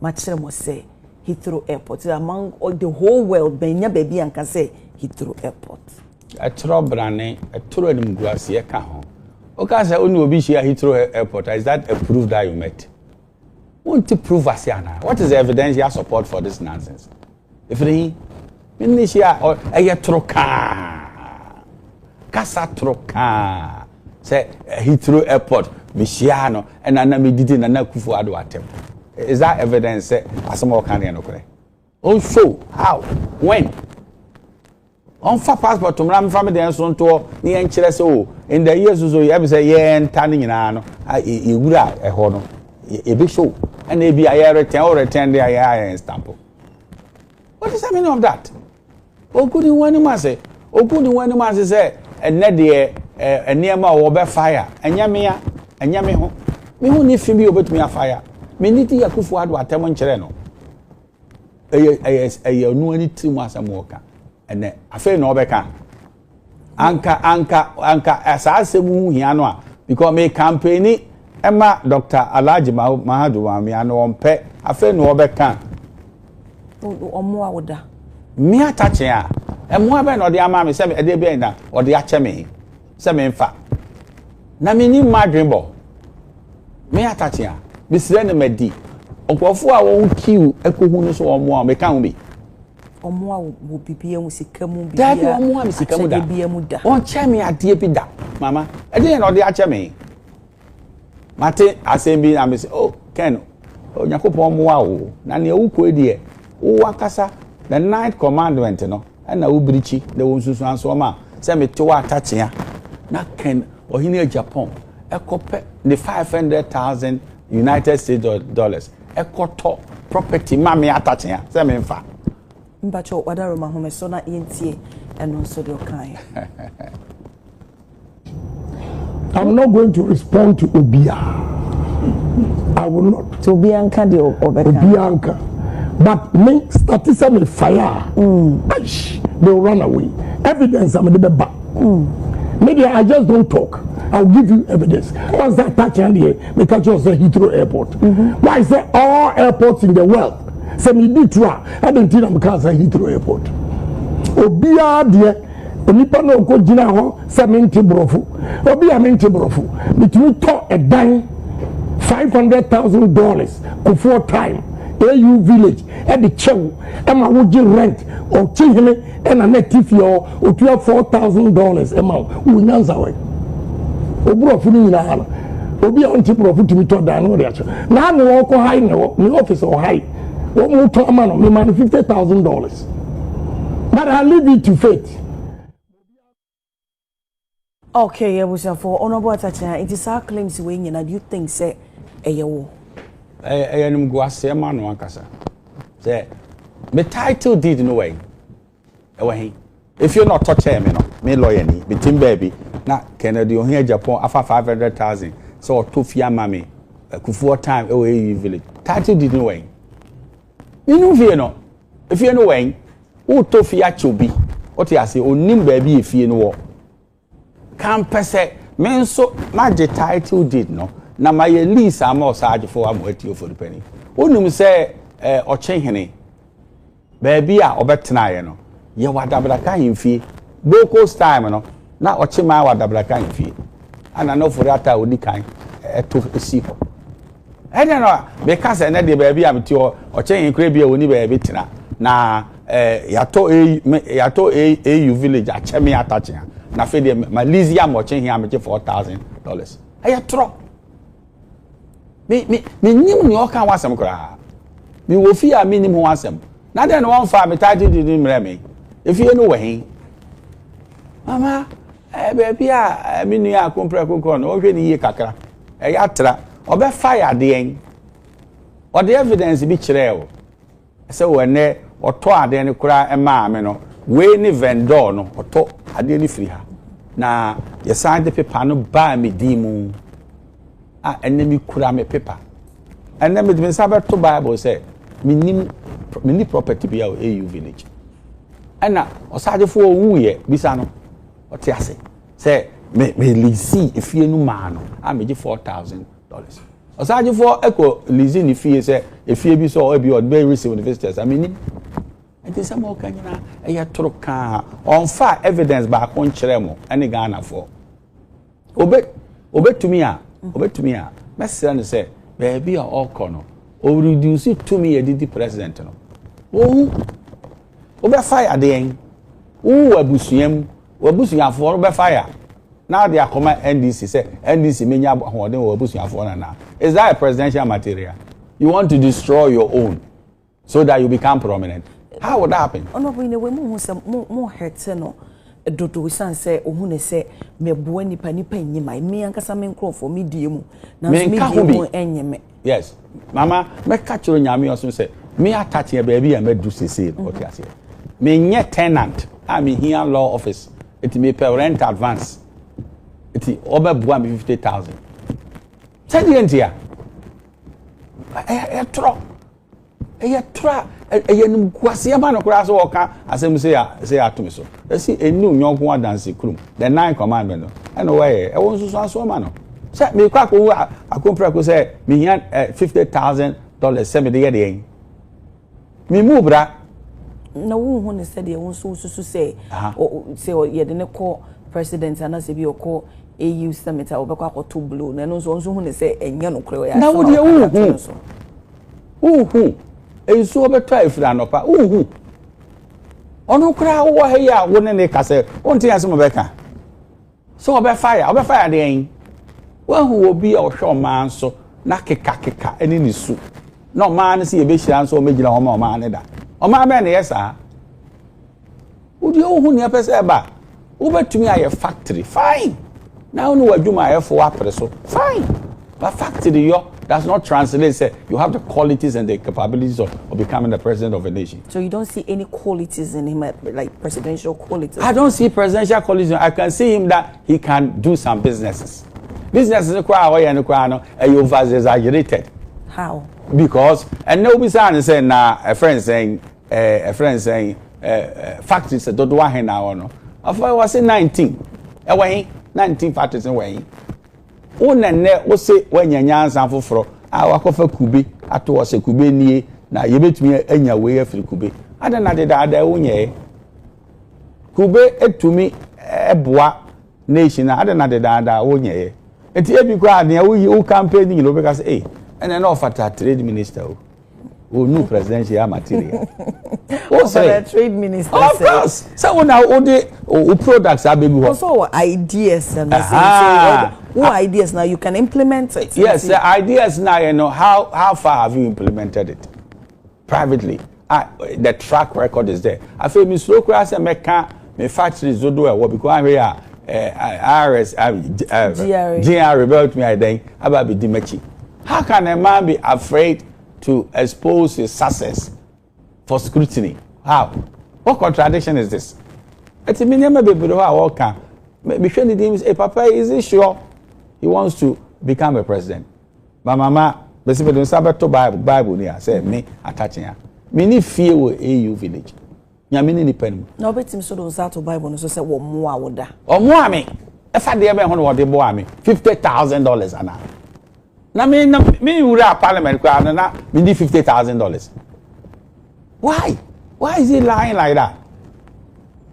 ma kire mo se Heathrow Airport among the whole world benya baby anka say Heathrow Airport a troubrane a toro enim guase e ka ho o ka say oni obi share Heathrow Airport. Is that a proof that you met? Want to prove asiana? What is the evidential support for this nonsense? If he share or a troka Kasa troka say Heathrow Airport Mishiano and Anami did in an Akufo-Addo attempt. Is that evidence? As more can you also how when on for passport to Ram family and so on to the NCSO in the years so you ever say yeah and turning in ano you would a hono a big show and maybe I return the and stamp. What is the meaning of that? Oh good in one man say oh good in one man say and net the a near my over fire and yamia and yami ho me who need to be over to me a fire. Me need to Akufo-Addo atemon chereno. A no any 2 months and more. And I feel no beka. Anka as I say hianoa because me campaign Emma Dr. Alhaji Mahadu Miano on pet. I feel no beka. O mo awoda. Me Attah Kyea. And more than or the amami say a debena or the acheme. Say me in fact. Na me ni my dream ball. Me Attah Kyea. Mr. Nemedi. Okwofo a won kill ekohunu so omo a me kan bi. Omo a wo bibia mu sikamu bibia. Daddy omo a me sikamu da. Bibia mu da. On che me ade bi da. Mama, e dey na ode ache me. Mate asembi na me say, "Oh, Ken, Onyankopon mo a wo. Na ne wu ko edi e. Wo akasa the 9th commandment no. E na wo birichi de wo nsusu anso ma. Say me to Attah Kyea. Na Ken Ohene Agyapong ekope the 500,000 United States dollars. Ekoto property mami Attah Kyea. Say me mfa. Mbacho wadaro ma home so na yentie eno so de okan. I'm not going to respond to Obia. I will not. To Bianca the Bianca. But me statism fire. They'll run away. Evidence I'm the back. Maybe I just don't talk. I'll give you evidence. Once I touch hand here, because you say Heathrow Airport. Why is there all airports in the world? Say me did try. I don't think I'm because I Heathrow Airport. Obia dear. Onipa no ko jina ho se menti brofu. Obi a menti brofu. Between talk a dime $500,000 before time. AU village at the chew. Emma would you rent or chill him and a native or $4,000 amount. We answer way. Obro funi na hala. Obi a onti brofu to me to da no reaction. Na me wo ko high no me office or high. What more to amano me man $50,000. But I leave it to fate. Okay, yeah, was for Honorable Attah Kyea. It is our claims we nyina. Do you think say eyewo? Eyenim guase ma no ankasa. Say me title deed no way. Ewe if you're not touching me no, me lawyer ni, me team baby. Na Kennedy Agyapong afa 500,000. So to fia mami. Kufuor time AU village. Title deed no way. Me no fear no. If you no way, who to fia chobi. What you say onim baby if you no. Can pese men so my title did no na my lease am osage for am wati for the penny onum say ochehene baby a obetena ye no ye wadabraka himfie boko time no na ochema wadabraka himfie ana no for that odi kan to siko I don't know because I know the baby am to or change crabby when you baby tina na yato AU village a chemi attaching na fe my lease am watching here am $4,000 I tro me nim ni o kan wasem kra me wo fi a me nim ho wasem na den one fa me title di mre me if you know we mama baby a me nu akompra kokon no hwe ni ye kakra ya tra obe fire de or the evidence be kire say wene oto ade ne kura ema me no we ni vendor no oto ade ni free ha na ye sign the paper no ba me di mu enemy kura me paper and then me sabe to bible say me ni property be our AU village and na osaje fo wu ye bisa no ote ase say me lease if you no man no me give $4,000 osaje fo eko lease ni fee say if you be so be or be receive the visitors I mean it is some okanyina e ya toro ka on fa evidence ba ko nkyere mo ene Ghana for obetumi a mesra no say baby a okono o reduce it to me the president no obe fire den wabusuam wabusuafo obe fire now they are coming NDC say NDC menya hoden wabusuafo na is that a presidential material you want to destroy your own so that you become prominent how would that happen honorable in a way mo hurt no dodo san say ohun say me boa nipa nyima me ankasa me nkrofo me die mu na me die enyeme yes mama me ka chiro nyame oso say me Attah Kyea baby and me do sese okay ase me nye tenant am here law office it me pay rent advance it obebuwa me 50,000 say the entia e tro yen kwase ma no kura so oka asem say atumi so see enu nyonko adanse krum the 9 commandment no and why e won so so ma no say me kwa ko akompra ko say me here $50,000 say me dey dey me mu bra na wo hu ne say dey won so say ye de ne call president and say bi okọ AU summit obekwa akoto blue na no so hu ne say enye no kure ya na wo dey hu enso obeto ifra anopa ono kura wo he ya wo ne ka say onti asem obeka so obe fire dey wo hu obi a ohwe man so na keka eni ni su no man se ye be hira so o megina ho ma o man ne da o man be ne yesa wo di hu ne pese ba wo betumi aye factory fine now no wadwuma aye fo apre so fine but factory yo does not translate say you have the qualities and the capabilities of becoming the president of a nation. So you don't see any qualities in him, like presidential qualities? I don't see presidential qualities. I can see him that he can do some businesses. Businesses are over exaggerated. How? Because and nobody saying na a friend saying factories don't do one now no. I was in 19. 19 factories in way. Onenne wo se wanyanya ansan foforo a wakofa kube ato wo se kube nie na yebetumi anya we afiri kube ada na de da wonye kube etumi eboa nation ada na de da wonye enti ebi kwa ne wo campaign ni lo be ka say ene na offer trade minister o new presidential material o say trade minister of course so now o products are being also ideas and what ideas now you can implement it. Yes, the ideas now, you know, how far have you implemented it privately? The track record is there. I feel Miss Locras and Mecca, my factory Zodo, what because I'm here, RS, GR rebelled me, I think, about the Dimechi. How can a man be afraid to expose his success for scrutiny? How? What contradiction is this? It's a minimum baby who I walk on. Before the team say, Papa, is it sure he wants to become a president? But Mama, basically, don't sabbath to Bible near say me Attah Kyea. Me ni fear with AU village. Ya me ni pen. No, but him so don't start to Bible no so say wo mo woda. O mo me. If I dey be hono wo dey bo me $50,000 ana. Na me wura parliament kwa na me need $50,000. Why? Why is he lying like that?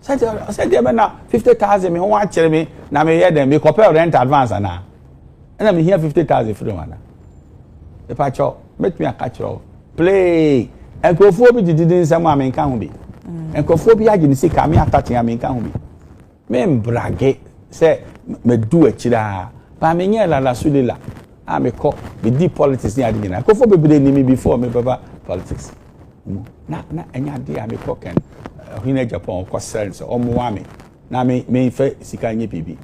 Said there now 50,000 me who want me na me hear them me compare rent advance ana. And I'm here 50,000 free one. The patcho, make me a catcher. Play. And Crophobi didn't say, Mammy can't be. And Crophobi, I didn't see Camia touching a man can't be. Men bragge, say, me do a chida. Pamina la Sudilla. I'm a cop, the deep politics near the dinner. Crophobi didn't me before me, Papa, politics. Not any idea, I'm a cock and Hon.Kennedy Agyapong, concerns or Moami. Now, me fa Sikanye PB.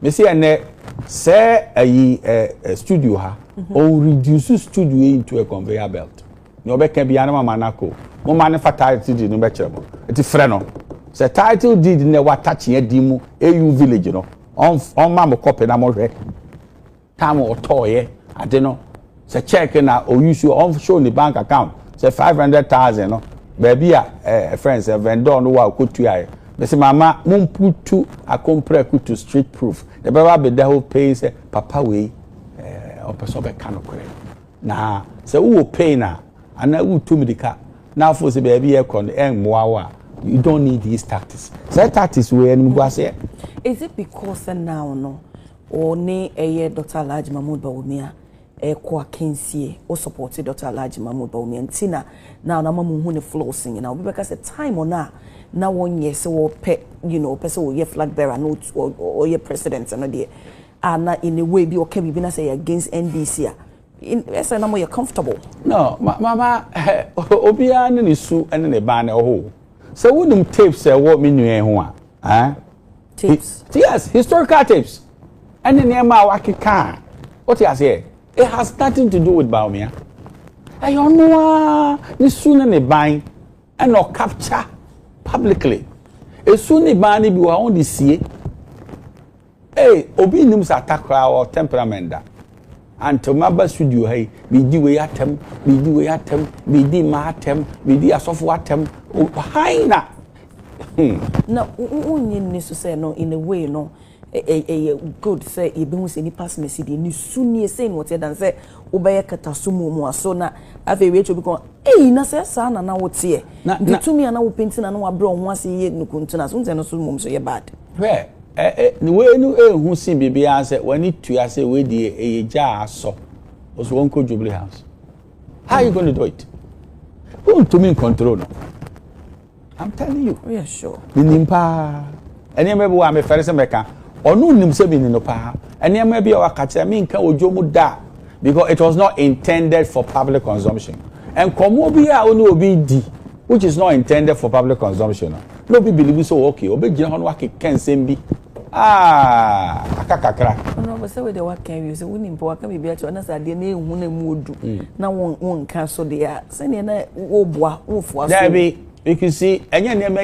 Me see, and say a studio ha, or reduce studio into a conveyor belt. No be can be anama manako. Mo manufacture title deed no be chebo. Eti freno. Say title deed ne wa touching edimu AU village no. On ma mo copy na mo hwe. Time o toye ade no. Say check na o use on show the bank account. Say 500,000 no. Baby a friends a vendor no wa kotu aye. Me say mama mo put to a compare to street proof. The baba be the whole pay say papa we o person be kan okure. Na say who will pay na and I will to me the car. Now for the baby aircon and moawa. You don't need these tactics. So tactics we and say. Is it because now no or ne a Dr. Alhaji Mahmood Bawumia kwa Kensie or supported Dr. Alhaji Mahmood Bawumia and Tina now na mamu hune flossing now because the time or now 1 year so pet person will ye flag bearer notes or ye president and there and in a way be okay be say against NDC. Yes, I know you're comfortable. No, Mama, Obian and Isu and the banner. Oh, so wouldn't tapes say what me knew tapes? Yes, historical tapes. And the name of Wakika. What you say? It has nothing to do with Baumia. I don't know. The sooner they buy and not capture publicly. As soon as they be only see. Hey, Obi nims attack our temperament. And to my studio, hey, we do we atem, we do matem, we do a software atem, high na. No, only needs to say no in a way, no. A good say, a boom any pass message, ni soon saying what you say, obey a catasumu, so now I've a way to become, eh, Nasa, son, and I would see. Now, to me, and I will painting and I brought once a year, no continuous, and no soon, so you're bad. Where? The way no who see baby answer when it to say we a jar so was one could Jubilee House. How are you going to do it? Who to me control? I'm telling you. Yeah, sure. Nimpa. And you remember I'm a Ferris American or no Nimsebi in the pa. And you maybe our catcher mean can Ojomu da because it was not intended for public consumption. And Komobia only be which is not intended for public consumption. No be believe so okay. Obe Jihan Waki can send be. Akakakra. No, but say the work can use. We need to be able to understand the name who now one cancel the air. Send in a woboa. There be, you can see, and your name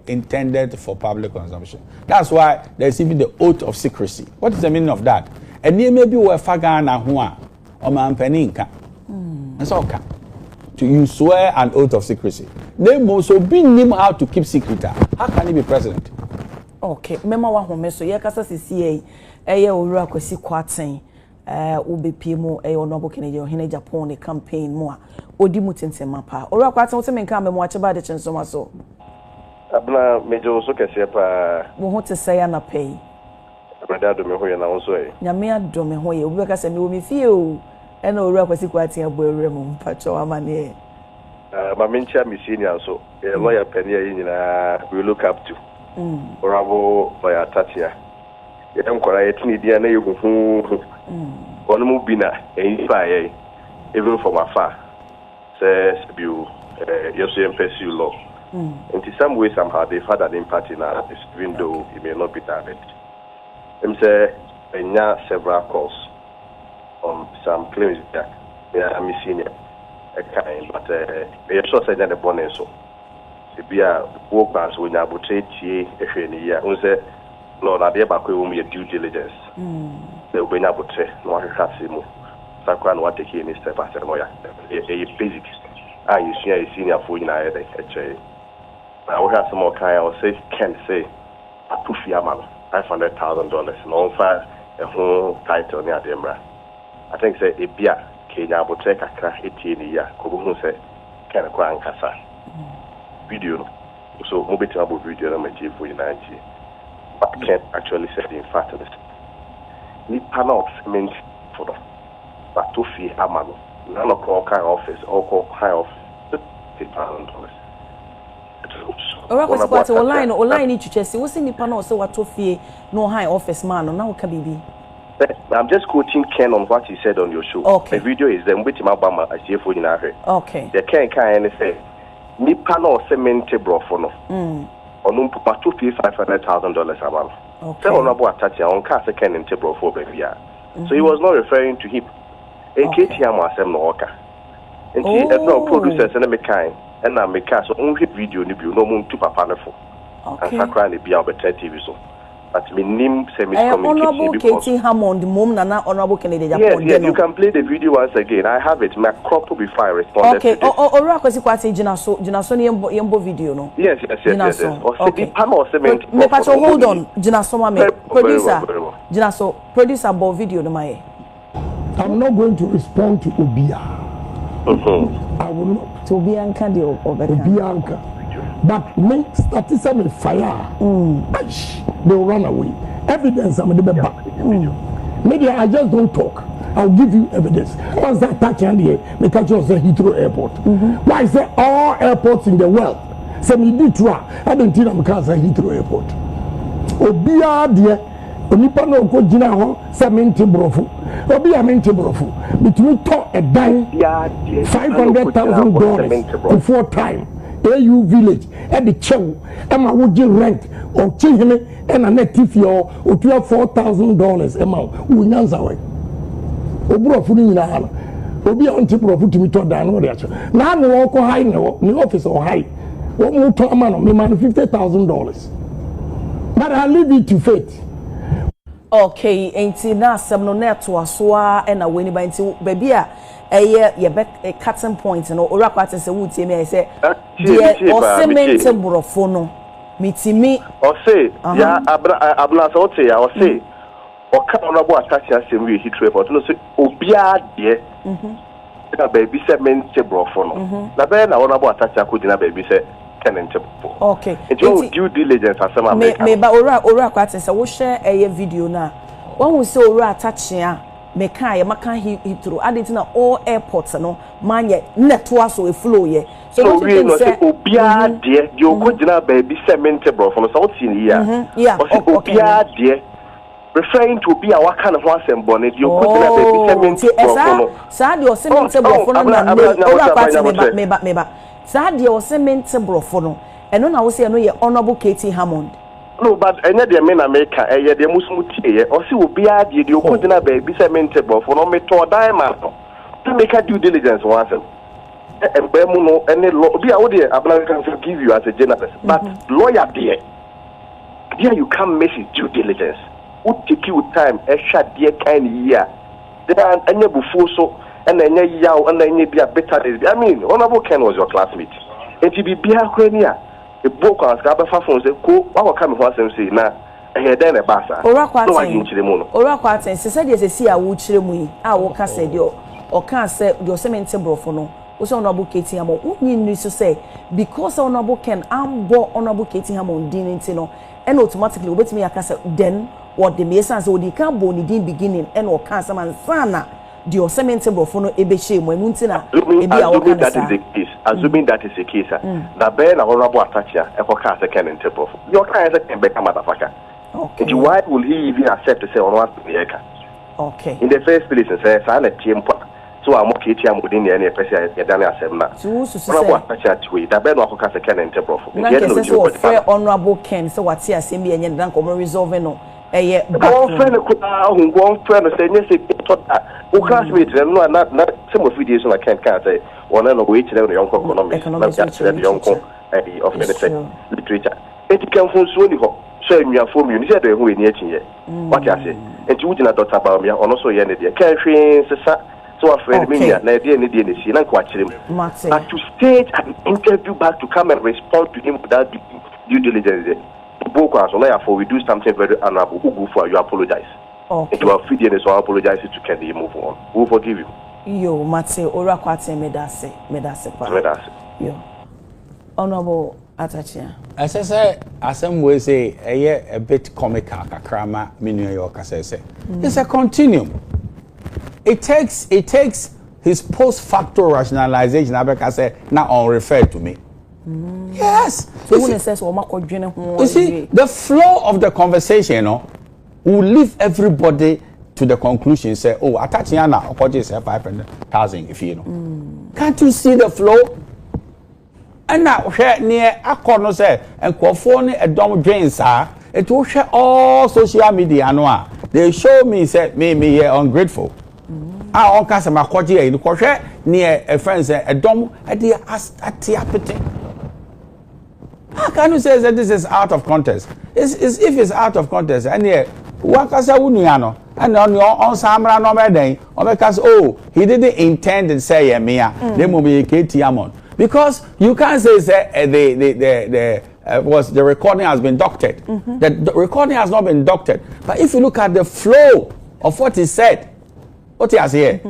intended for public consumption. That's why there's even the oath of secrecy. What is the meaning of that? And you maybe were Fagana Hua or Mampeninka. That's all. To you swear an oath of secrecy. They must be him how to keep secret. How can he be president? Okay, mema wa home so ye kasa sisi eye owura kwasi kwaten obepi mu Honorable Kennedy Hon.Kennedy Agyapong the campaign mu a odi mu tentema pa owura kwaten wote menka memo a cheba de chensoma so abna mejo so kese pa wo ho te say na pay brother do me ho ye na wo so e nyame adom me ho ye obi kasa me wo me fie o e na owura kwasi kwaten abo ewura mu mpacho amane ma mencha mi senior so lawyer penny nyina we look up to Bravo by Attah Kyea. Yam kwara yetini dia na yehuhu. Ono mu bina inspire even from afar. Says you yeso pursue law. In some way somehow they've had an impact in our lives, even though it may not be direct. Them say enya several calls on some claims that I'm senior but we are sure say that the bonus so Bia work bands when you trade ehwe ya unse no na de bakwe wo mu due diligence the when you trade no ahwehwase mu sakwa no what take any step after no ya e basics you see senior for you na e dey na we have some more kind or say can say atufia man $500,000 no fa a whole title near Demra. I think say a bia Kenya abo trade kakra etie ni ya ko bu say kan kwa nkasa video so mobile about video na my for United but can't actually say the fact of this ni panel cement for them but to fee amano. None of all kind office, all high office, $50,000. Online ni chuchesi wo sini pa na o se wato fie no high office man na wo ka bibi. I'm just quoting Ken on what he said on your show. Okay. The video is them with him Obama as CFO in here. Okay. The Ken can say nipa no cement brofo no. Onu pa to fee $500,000 a month. Okay. So honorable Attah Kyea on ka se Ken into brofo baby. So he was not referring to him. In KTM asem no oka. And he no producers and me kind. And I make so only video ni bi no mun tu papa ne fo. Okay. And sakra ni bia better TV so. But me nim semi communication because Hammond mom na honorable Kennedy Agyapong. Yes, you can play the video once again. I have it. My crop before I responded. Okay. Ora kwesi kwati jina so ni yembo video no. Yes. Okay. Me pacho hold on. Jina so ma me producer. Jina so producer bo video no ma. I'm not going to respond to Obia. I will not. To Obianka the Obianka. But me statism fire. They will run away. Evidence I'm the back. Media, I just don't talk. I'll give you evidence. Once that Attah Kyea, they catch us at Heathrow Airport. Why is there all airports in the world? Say me did try. I don't think I'm at Heathrow Airport. Obia dear. Onipa no ko gina ho se mente brofo obi amente brofo between to a dime $500,000 before time AU village at the chew ema wo gi rent o chihime and a native yo o $4,000 ema wo nyanza we obrofo ni nyina hala obi ante brofo timi to dan no de acho na no wo ko high no ni office or high wo mu to ama no me man $50,000 but I leave it to fate. Okay, enti na asem no na to asoa e na weni ba enti baby a eye ye be cutting point no ora kwate se wutie me say de o cement brofo no mitimi o say ya abna so te ya o say o ka honorable Attah Kyea asem we Heathrow Airport no say obia de na baby cement brofo no na be na honorable Attah Kyea ko dina baby say okay. It's due diligence as some me ba ora kwate se wo share a video na one will say ora Attah Kyea me kan ye maka Heathrow adit na all airports no manye netwa so e flow ye so we no say obia de you go dina baby cement bro from so what in here yeah obia de referring to be a what kind of one symbol you go dina baby cement bro sa de o cement bro no na ora kwate me ba sa de o cement brofo no eno na wo se no ye honorable KT Hammond no but enya de me na America ye de musumuti ye o se obi a de o ko dina ba bi cement brofo no me to dan ma no to make a due diligence once embe mu no ene obi a wo de ablan can give you as a journalist but lawyer there you can't miss due diligence wo take you time e hwa de kan year then enya bufu so and then yaw and then be a better days. I mean, honorable Ken was your classmate. And to be a crania, the book on Scabba phones, the cool, our coming once and say, nah, and then a bassa. Or Quatin, she said, yes, I see a wood chimney. I will cast your or can't say your cement brofono. Was honorable Katie Hammond. What you need to say because honorable Ken, I'm born honorable Katie Hammond, Dinintino, and automatically with me, I can say, then what the Masons or the carbon in beginning and or cancer and sana. The cement brofo no ebehye mo emuntina ebi a woka that is the case assuming that is the case na be na honorable Attah Kyea e ko ka second in brofo your kind second be come motherfucker okay why will he even accept to say on what America okay in the first place say sa na tiempo so am KT am within the person ya dan asem na honorable Attah Kyea twi da be no ko ka second in brofo get no fair honorable Ken so what here asem bi enye dan ko resolve no eye one friend say yes o classmate no na some of videos I can't say one no wait to the young economics the young of literature it can from so ni ho so nnua form you say the who ni achi what you say and you na doctor about me ono so ye ne de can hwe sesa so a friend me na de ne de ne si na kwa kire but to stage an interview back to come and respond to him without due diligence so we do something very honorable. Who go for you apologize. Okay. If you are feeding so apologize to Kennedy, move on. We will forgive you. Yo, Mate, ora kwate medase pa. Yo. Honorable Attah Kyea. As I say, as some way say a bit comical kakrama minu yo ka say. It's a continuum. it takes his post facto rationalization. I say now on refer to me. Yes. So when it says you see, the flow of the conversation, you know, will leave everybody to the conclusion. Say, oh, Attah Kyea na okoje say 500,000 if you know. Can't you see the flow? And now near akono say and kwofo a dom drains it will share all social media no. They show me say me here ungrateful. I on case ma kwaje e ko hwe near a friend say a dom e dey atiapete. How can you say that this is out of context? If it's out of context, and here, wakasa wunuano, and on your own samra no medeng, or because he didn't intend to say me, they will be KTMon. Because you can't say the recording has been doctored. The recording has not been doctored. But if you look at the flow of what he said, what he has here,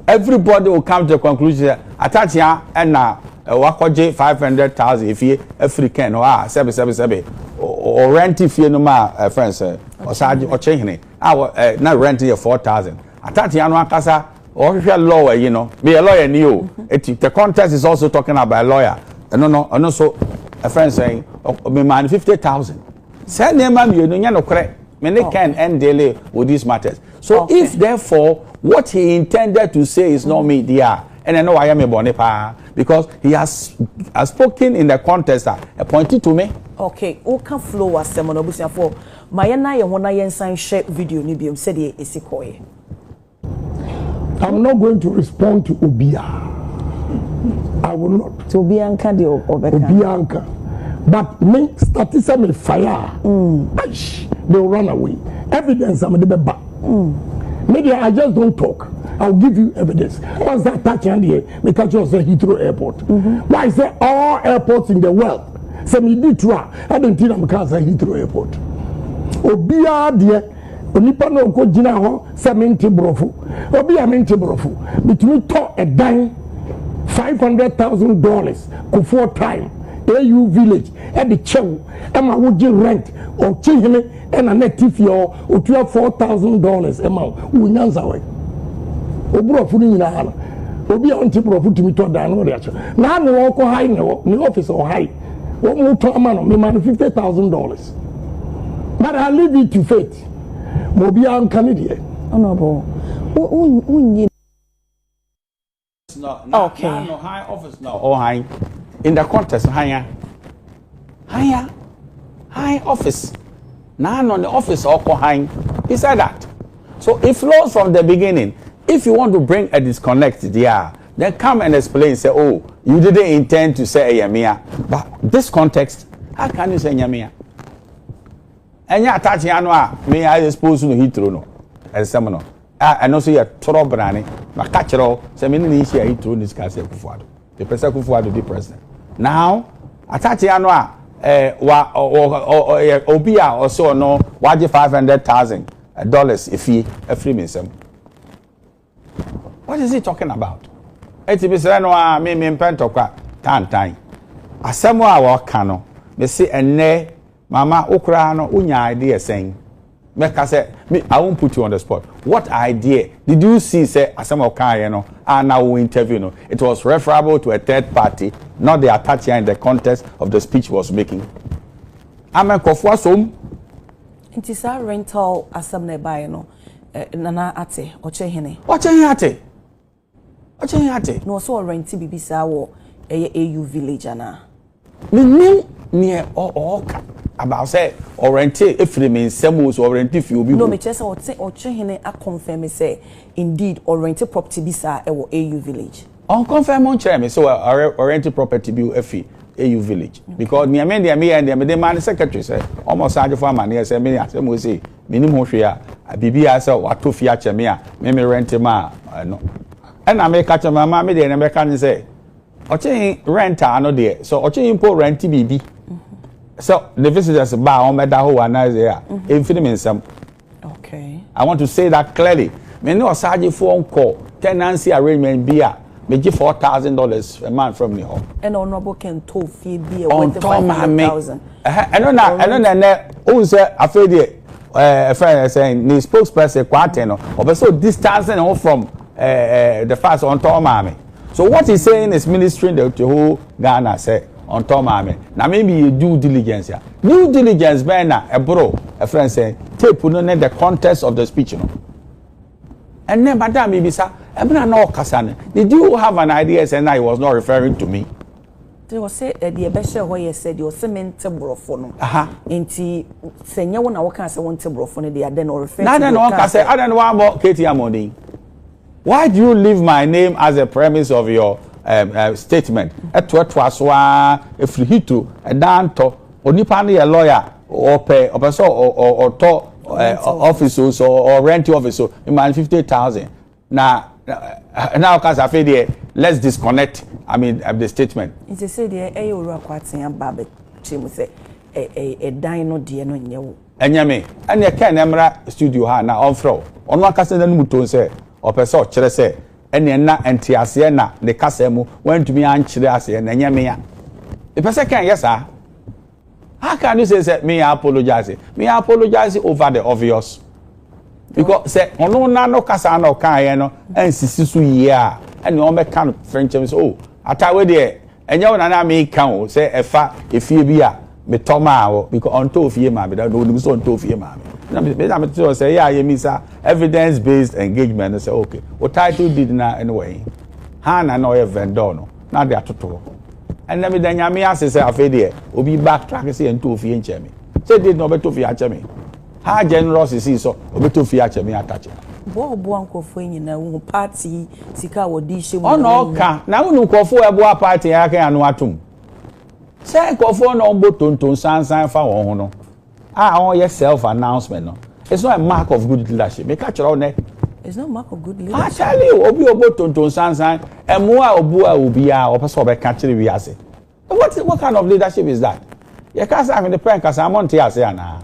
everybody will come to the conclusion that Attah Kyea and now wakoje 500,000 if you African or 777 or rent if you no ma friends or charge or change now rent here 4,000. Attah Kyea no akasa or lawyer, you know, be a lawyer new. The contest is also talking about a lawyer. And no so a friend saying me man 50,000. Send them you no correct. Many can end daily with these matters. So if therefore what he intended to say is not media, and I know I am a bonepa because he has spoken in the contest pointed to me. Okay, o can flow as someone obusia for mayana ye wona yensan share video ni biom said e esikoye. I'm not going to respond to Obia. I will not. To Obianka de Obeka. Obianka. But me statisa me fire. They will run away. Evidence I'm the back. Media, I just don't talk. I'll give you evidence. Once that Attah Kyea me catch you say Heathrow Airport. Why is there all airports in the world? Say me do try. I don't think I'm can't say Heathrow Airport. Obia dear. Onipa no ko gina ho say mente brofo. Obi a mente brofo. Between to a dime $500,000 ko 4 time. AU village at the chew. Emma would you rent or change him and a native or $4,000 amount. Unyanza. Obro funi na hala obi a onti pro futu mi to dan no reacho na no wo ko high no ni office or high wo mu to ama no me man $50,000 but I leave it to fate mo bi an Kennedy honorable unyi no high office no or high in the contest high office na no the office or ko high he said that so it flows from the beginning. If you want to bring a disconnect there, then come and explain. Say, oh, you didn't intend to say Yamia. But this context, how can you say Yamia? And you Attah Kyea may I suppose to Heathrow no as someone. And also you're Toro Brani, Macachero, Semini Heathrow discuss Kufuado. The President Kufuado be president. Now, Attah Kyea Obia or so no, waji $500,000 if he a free me some. What is he talking about? Eti bi say no a me pentokwa tantan. Asemo a wo ka no, me say enne mama okra no unya idea saying. Make say me I won't put you on the spot. What idea did you see say asemo ka no and now we interview no? It was referable to a third party, not the Attah Kyea in the context of the speech was making. Amen kofo asom. It is a rental asem buy no. Nana ate ochehene no so renti bibisa wo AU village ana me near oka about say renti if me nsem so renti fi obi no me chese ochehene a confirm say indeed renti property bisa e wo AU village on confirm on chair me so renti property bi efi AU village because me and the man secretary say almost charge for man say me asem we say minimum hwe a bibia say wato fi a cheme a me rent ma no and I make catch mama me dey na be kan say oche renter no dey so oche impo rent bibi so the visitors ba on meda ho ana say a emfini me nsam. Okay, I want to say that clearly. Me no charge phone call tenancy arrangement bia me give $4,000 a month from the home. And honorable can to fee be a on $500,000. I don't know. Who say afraid a friend saying the spokesperson quarter no or so distancing from the fast on top mame. So what he's saying is ministering the whole Ghana say on top mame. Now maybe you due diligence here. Due diligence bena a bro, a friend say, tape no net the context of the speech. No? And then madam maybe sir, no kasane. Did you have an idea and I was not referring to me? They will say the Ebesha where you said you cement brofono. Inti senya one hour can say one brofono, they are then or refer to no can say I don't know about Katie Amoni. Why do you leave my name as a premise of your statement? At what was if you hit to a danto, or nipani a lawyer, or pay or person or officers or rent officer in my 50,000. Now, because I feel let's disconnect. I mean, the statement. It's a say the Ayo Quatin and Babbitt, Chim say a dino dear no you. And yame, and you can Emra studio ha now on throw. On one castle and muton say, or person chere say, and you're not anti-Asiana, the Casemo went to me and Chirasi and Yamia. The person can, yes, sir. How can you say me apologize? Me apologize over the obvious. Because say ono na no kasa na okan ye no ensisisu yia and no make kind of French say oh atawe de enye wona na me kan o say efa efie bi a me toma o because onto ofie ma be da no nim so onto ofie ma me na me tell say yeah ye misa evidence based engagement say okay what title did na anyway ha na no vendor no na de atoto and na me da nya me ase say afa de obi backtrack say onto ofie nche me say did no beto ofie ache me. How generous is he so? Obeto fi ache me atache. Bo ankofo nyina wo party sika wo di hye mu. Ono ka na wo nkofo ebo party ya kan anu atum. Say nkofo no mbo tonton sansan fa won ho no. On your self announcement no. It's not a mark of good leadership. Make a choro ne. It's not a mark of good leadership. I tell you, obi obo tonton sansan emoa obua obi a opeso be ka kire wi ase. What kind of leadership is that? You can't say the pen cause I'm on tia say na.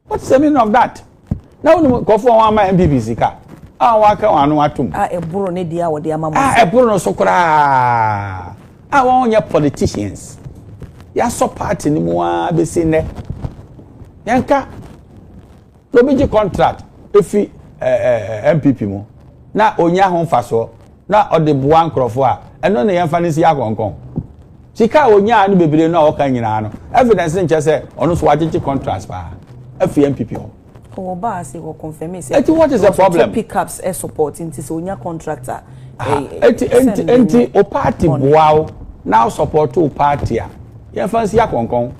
What's the meaning of that? Now go for one man NPP sika. Waka wanu atum. Eburo ne dia wo dia mama. Eburo no sokora. Won your politicians. Ya so party ni mu a be se ne. Yanka. To be contract efi NPP mu. Na onya ho faso. Na ode boa nkrofo a. Eno ne yemfa ne si akonkon. Sika onya no bebere no oka nyina no. Evidence nche se ono so wagege contracts pa. NPP. Oh, boss, he will confirm it. What is the problem? Pickups air support into Sonia contractor. O party wow now support to party. You fancy a concon.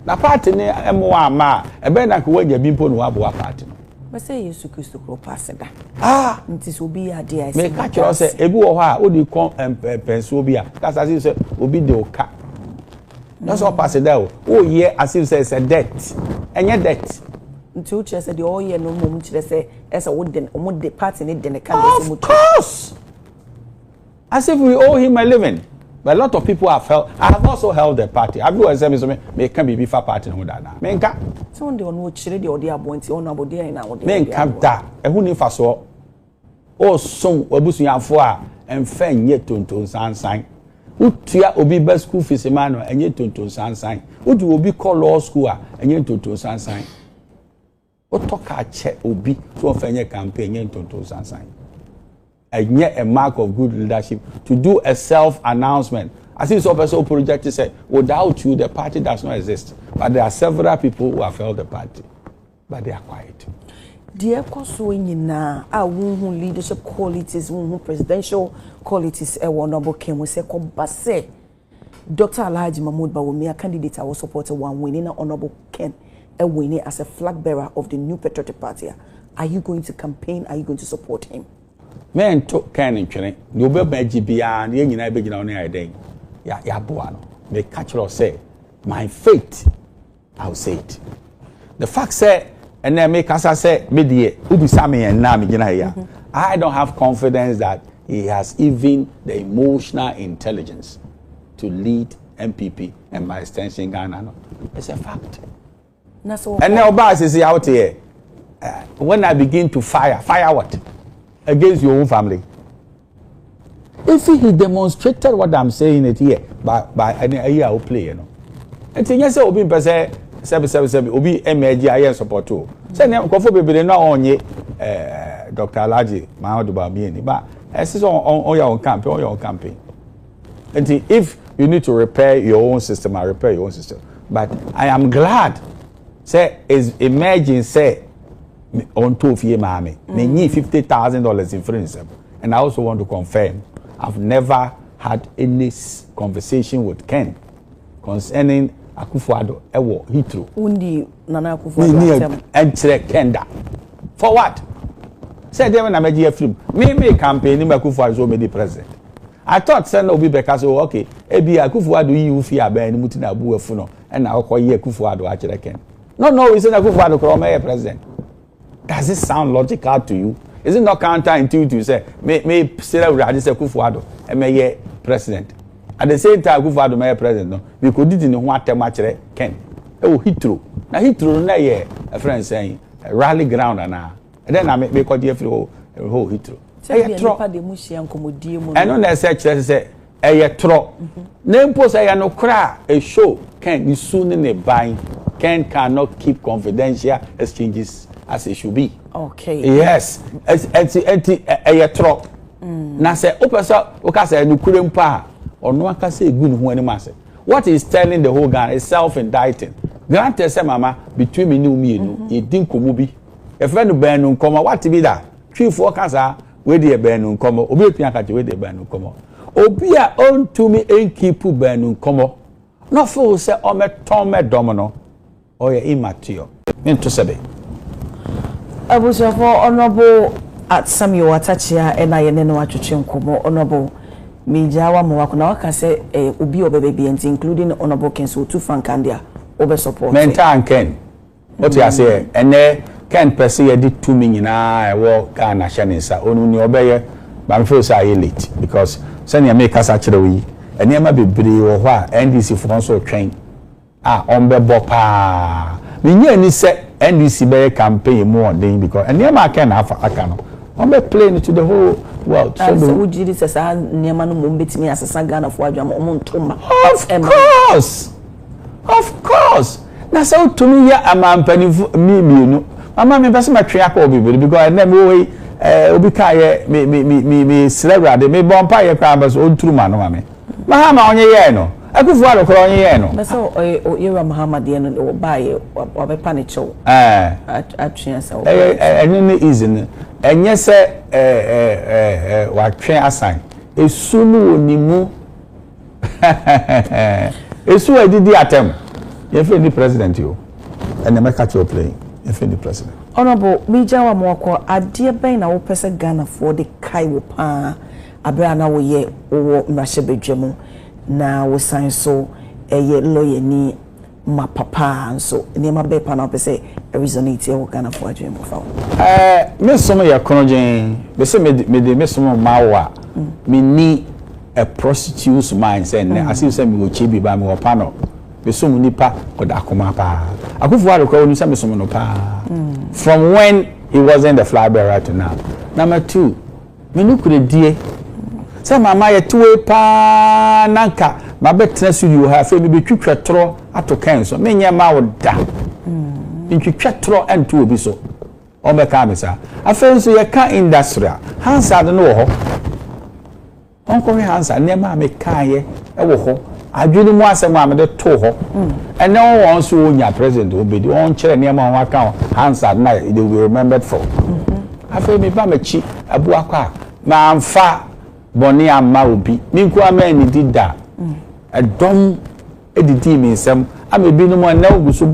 Na party ne M1 ma e be na ko wanya bimpo no abo party. But say you Kristo kro pass that. It is obi ade I say. Me catch you say ebi wo ha o di kon penso obi a. That's as you say obi de oka. That's all pass there. Oh yeah, as if say it's a debt. And your debt. Until you said the all year no moment say as a wooden the party need the of course. As if we owe him a living. But a lot of people have held. I have also held the party. I've always said me can be for party no that now. Menka. So on the one which the audio bounty on about there in our menka da. E hu ni fa so. O son obusu yanfo a emfa nye tonton sansan. Utua obi ba school fees man no enye tonton sansan. Udu obi call law school a enye tonton sansan. O toka che obi so fenye campaign enye tonton sansan. Enye a mark of good leadership to do a self announcement. As if so person project say without you the party does not exist. But there are several people who have held the party but they are quiet. Dear Koso nyina a wo leadership qualities wo presidential qualities e wonabo kem we say ko base Dr. Alhaji Mahmoud Bawumia candidate I was supported one winning honorable Ken a winning as a flag bearer of the new patriotic party. Are you going to campaign? Are you going to support him? Men to Ken in Chile. You be GBA and you be on the day. Ya boano. Me catch or say my fate. I'll say it. The fact say and then make us say media ubi sami and na me here. I don't have confidence that he has even the emotional intelligence to lead NPP and by extension Ghana. No. It's a fact. And now Obas is out here. When I begin to fire what? Against your own family. If he demonstrated what I'm saying it here by any year will play, you know. And then yes, Obi say 777 Obi MAG I support too. Say na kofo bebere na onye Dr. Alaji Mahmoud but as is on your campaign. And if you need to repair your own system, I repair your own system. But I am glad, say, is emerging, say, on 2 years, mammy, they need $50,000 in friends. And I also want to confirm, I've never had any conversation with Ken concerning Akufo-Addo ewo hitro. Undi Nana Akufo-Addo entre Kenda. For what? Say them when I made a film. Me campaign in Akufo-Addo so made president. I thought send Obi Beka so okay. Ebi Akufo-Addo you fear ben mutina abu efuno and now call ye Akufo-Addo actually Ken. No, it's not Akufo-Addo come president. Does it sound logical to you? Is it not counterintuitive to say me still ready say Akufo-Addo and may president? At the same time, Akufo-Addo may president no. We could do in one term actually Ken. Oh hitro. Now hitro na ye a friend saying rally ground and then I make call the whole hitro. I don't necessarily say a tro. Name post I no cry a show Ken is soon in a buying. Ken cannot keep confidential exchanges as it should be. Okay. Yes. A tro. Now say opasa okasa no kurempa or no one can say good who any mass. What is telling the whole Ghana is self-indicting. Granted say mama between me and me you didn't come be. If friend ben no come what be that? 3-4 cancer we dey ben no come. Obi pia ka we dey ben no come. Obi a on to me and keep ben no come. No fool say o me ton me domino or immature. Into sebe. Abusofo honorable at Samuel Attah Kyea and I no atwetwe nkomo honorable Mijawa Mwakuna waka say obi obebe including honorable Kenso to Frankandia over support. Mental Ken. What you say and Ken person ye did 2 million I work Ghana shanisa onu ni obeye but me feel say late because send you make us actually we and you ma bebre wo ho a NDC for so train on be bopa me nya ni say NDC be campaign more than because and you ma Ken afa aka no on be playing to the whole world. So would you say niema no mbetimi asesa Ghana for adwam omontoma. Of course. Na so to me ya amampani me no. Mama me person ma twe akọ obi because na me we obi kai me celebrate me bompa ye kwa bas onturu ma no ma me. Mahama onye ye no. Akufo-Addo kro onye ye no. Na so Oyera Muhammad ye no oba ye obepa ne chew. Atwe asa oba. Eni ni easy no. Enye se wa twe asan. Esu no onimu. Esu adidi atem. Ye fe ni president yo. And make catch your playing. If the president. Honorable Mijawa Mwako adie ben na wo pese Ghana for the kai wo pa abra na wo ye wo mrashebedwemu na wo san so eye lawyer ni mapapa so niema be pa na pese resonate wo Ghana for adwemu fa. Me somo ya konjen be se me somo mawa me ni a prostitute's mind say as you say me wo chibi ba me wo pa no. Besomu nipa oda akoma pa. Akufo-Addo kwa oni say no pa. From when he wasn't the flagbear right to now. Number 2, me no kure die. Say mama ye tuwe pa nanka ma betra studio ha fe me betwitwa tro ato kan so me nya ma woda. Ntwitwa tro ento obi so. O be ka me sa. Afen so ye ka industrial. Hansard no wo ho. Onko Hansard ne ma me kan ye e wo ho. Adwini mu asem a me de to ho and now won so onya president obedi on kire ne ma won aka Hansard na they will be remembered for afa me ba machi abu akwa ma amfa boni amma obi mi nko ama ni dida adom edidi mi nsem am ebi no mo na oguso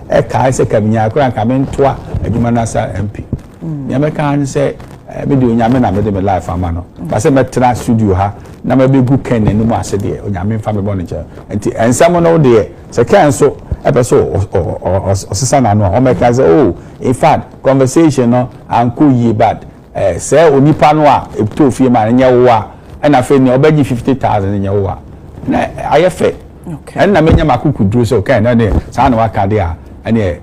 e ka se kaminya akra ka me ntoa adwuma na sa MP ya me kan se me de onyame na me de me life ama no ba se me tra studio ha na me be gu Ken no mu ase de onyame mfa me bo ne che enti ensam no de se Ken so epeso osisa na no o me ka say oh in fact conversation no anko yi bad say onipa no a eto fie ma nya wo a na fe ni obagi 50,000 nya wo a na ayefe okay na me nya makuku duro so Ken na ne sa na waka de a ene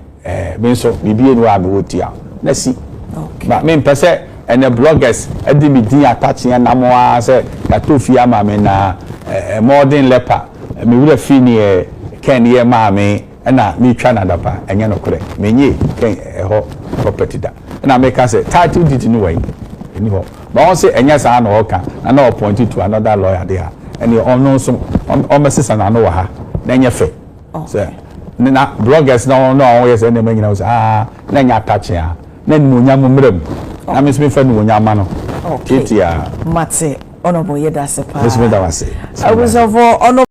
me so bibie no a me wotia na si okay ba me mpese and the bloggers edi mi din attaching na mo a say katofia ma me na modern leper me wura fi ni Ken ye ma me na me twa na dapa enye no kore menye ken ho property da na make say title deed no way eni ho but on say enye sa na oka na na appoint to another lawyer there and you on so on mesesa na no wa ha na enye fe say na bloggers na no yes ene me nyina say na nya attach ya na ni monya mo mrem na me so fa ni monya ma no okay ya mate honorable yeda sepa this me da wa say I was of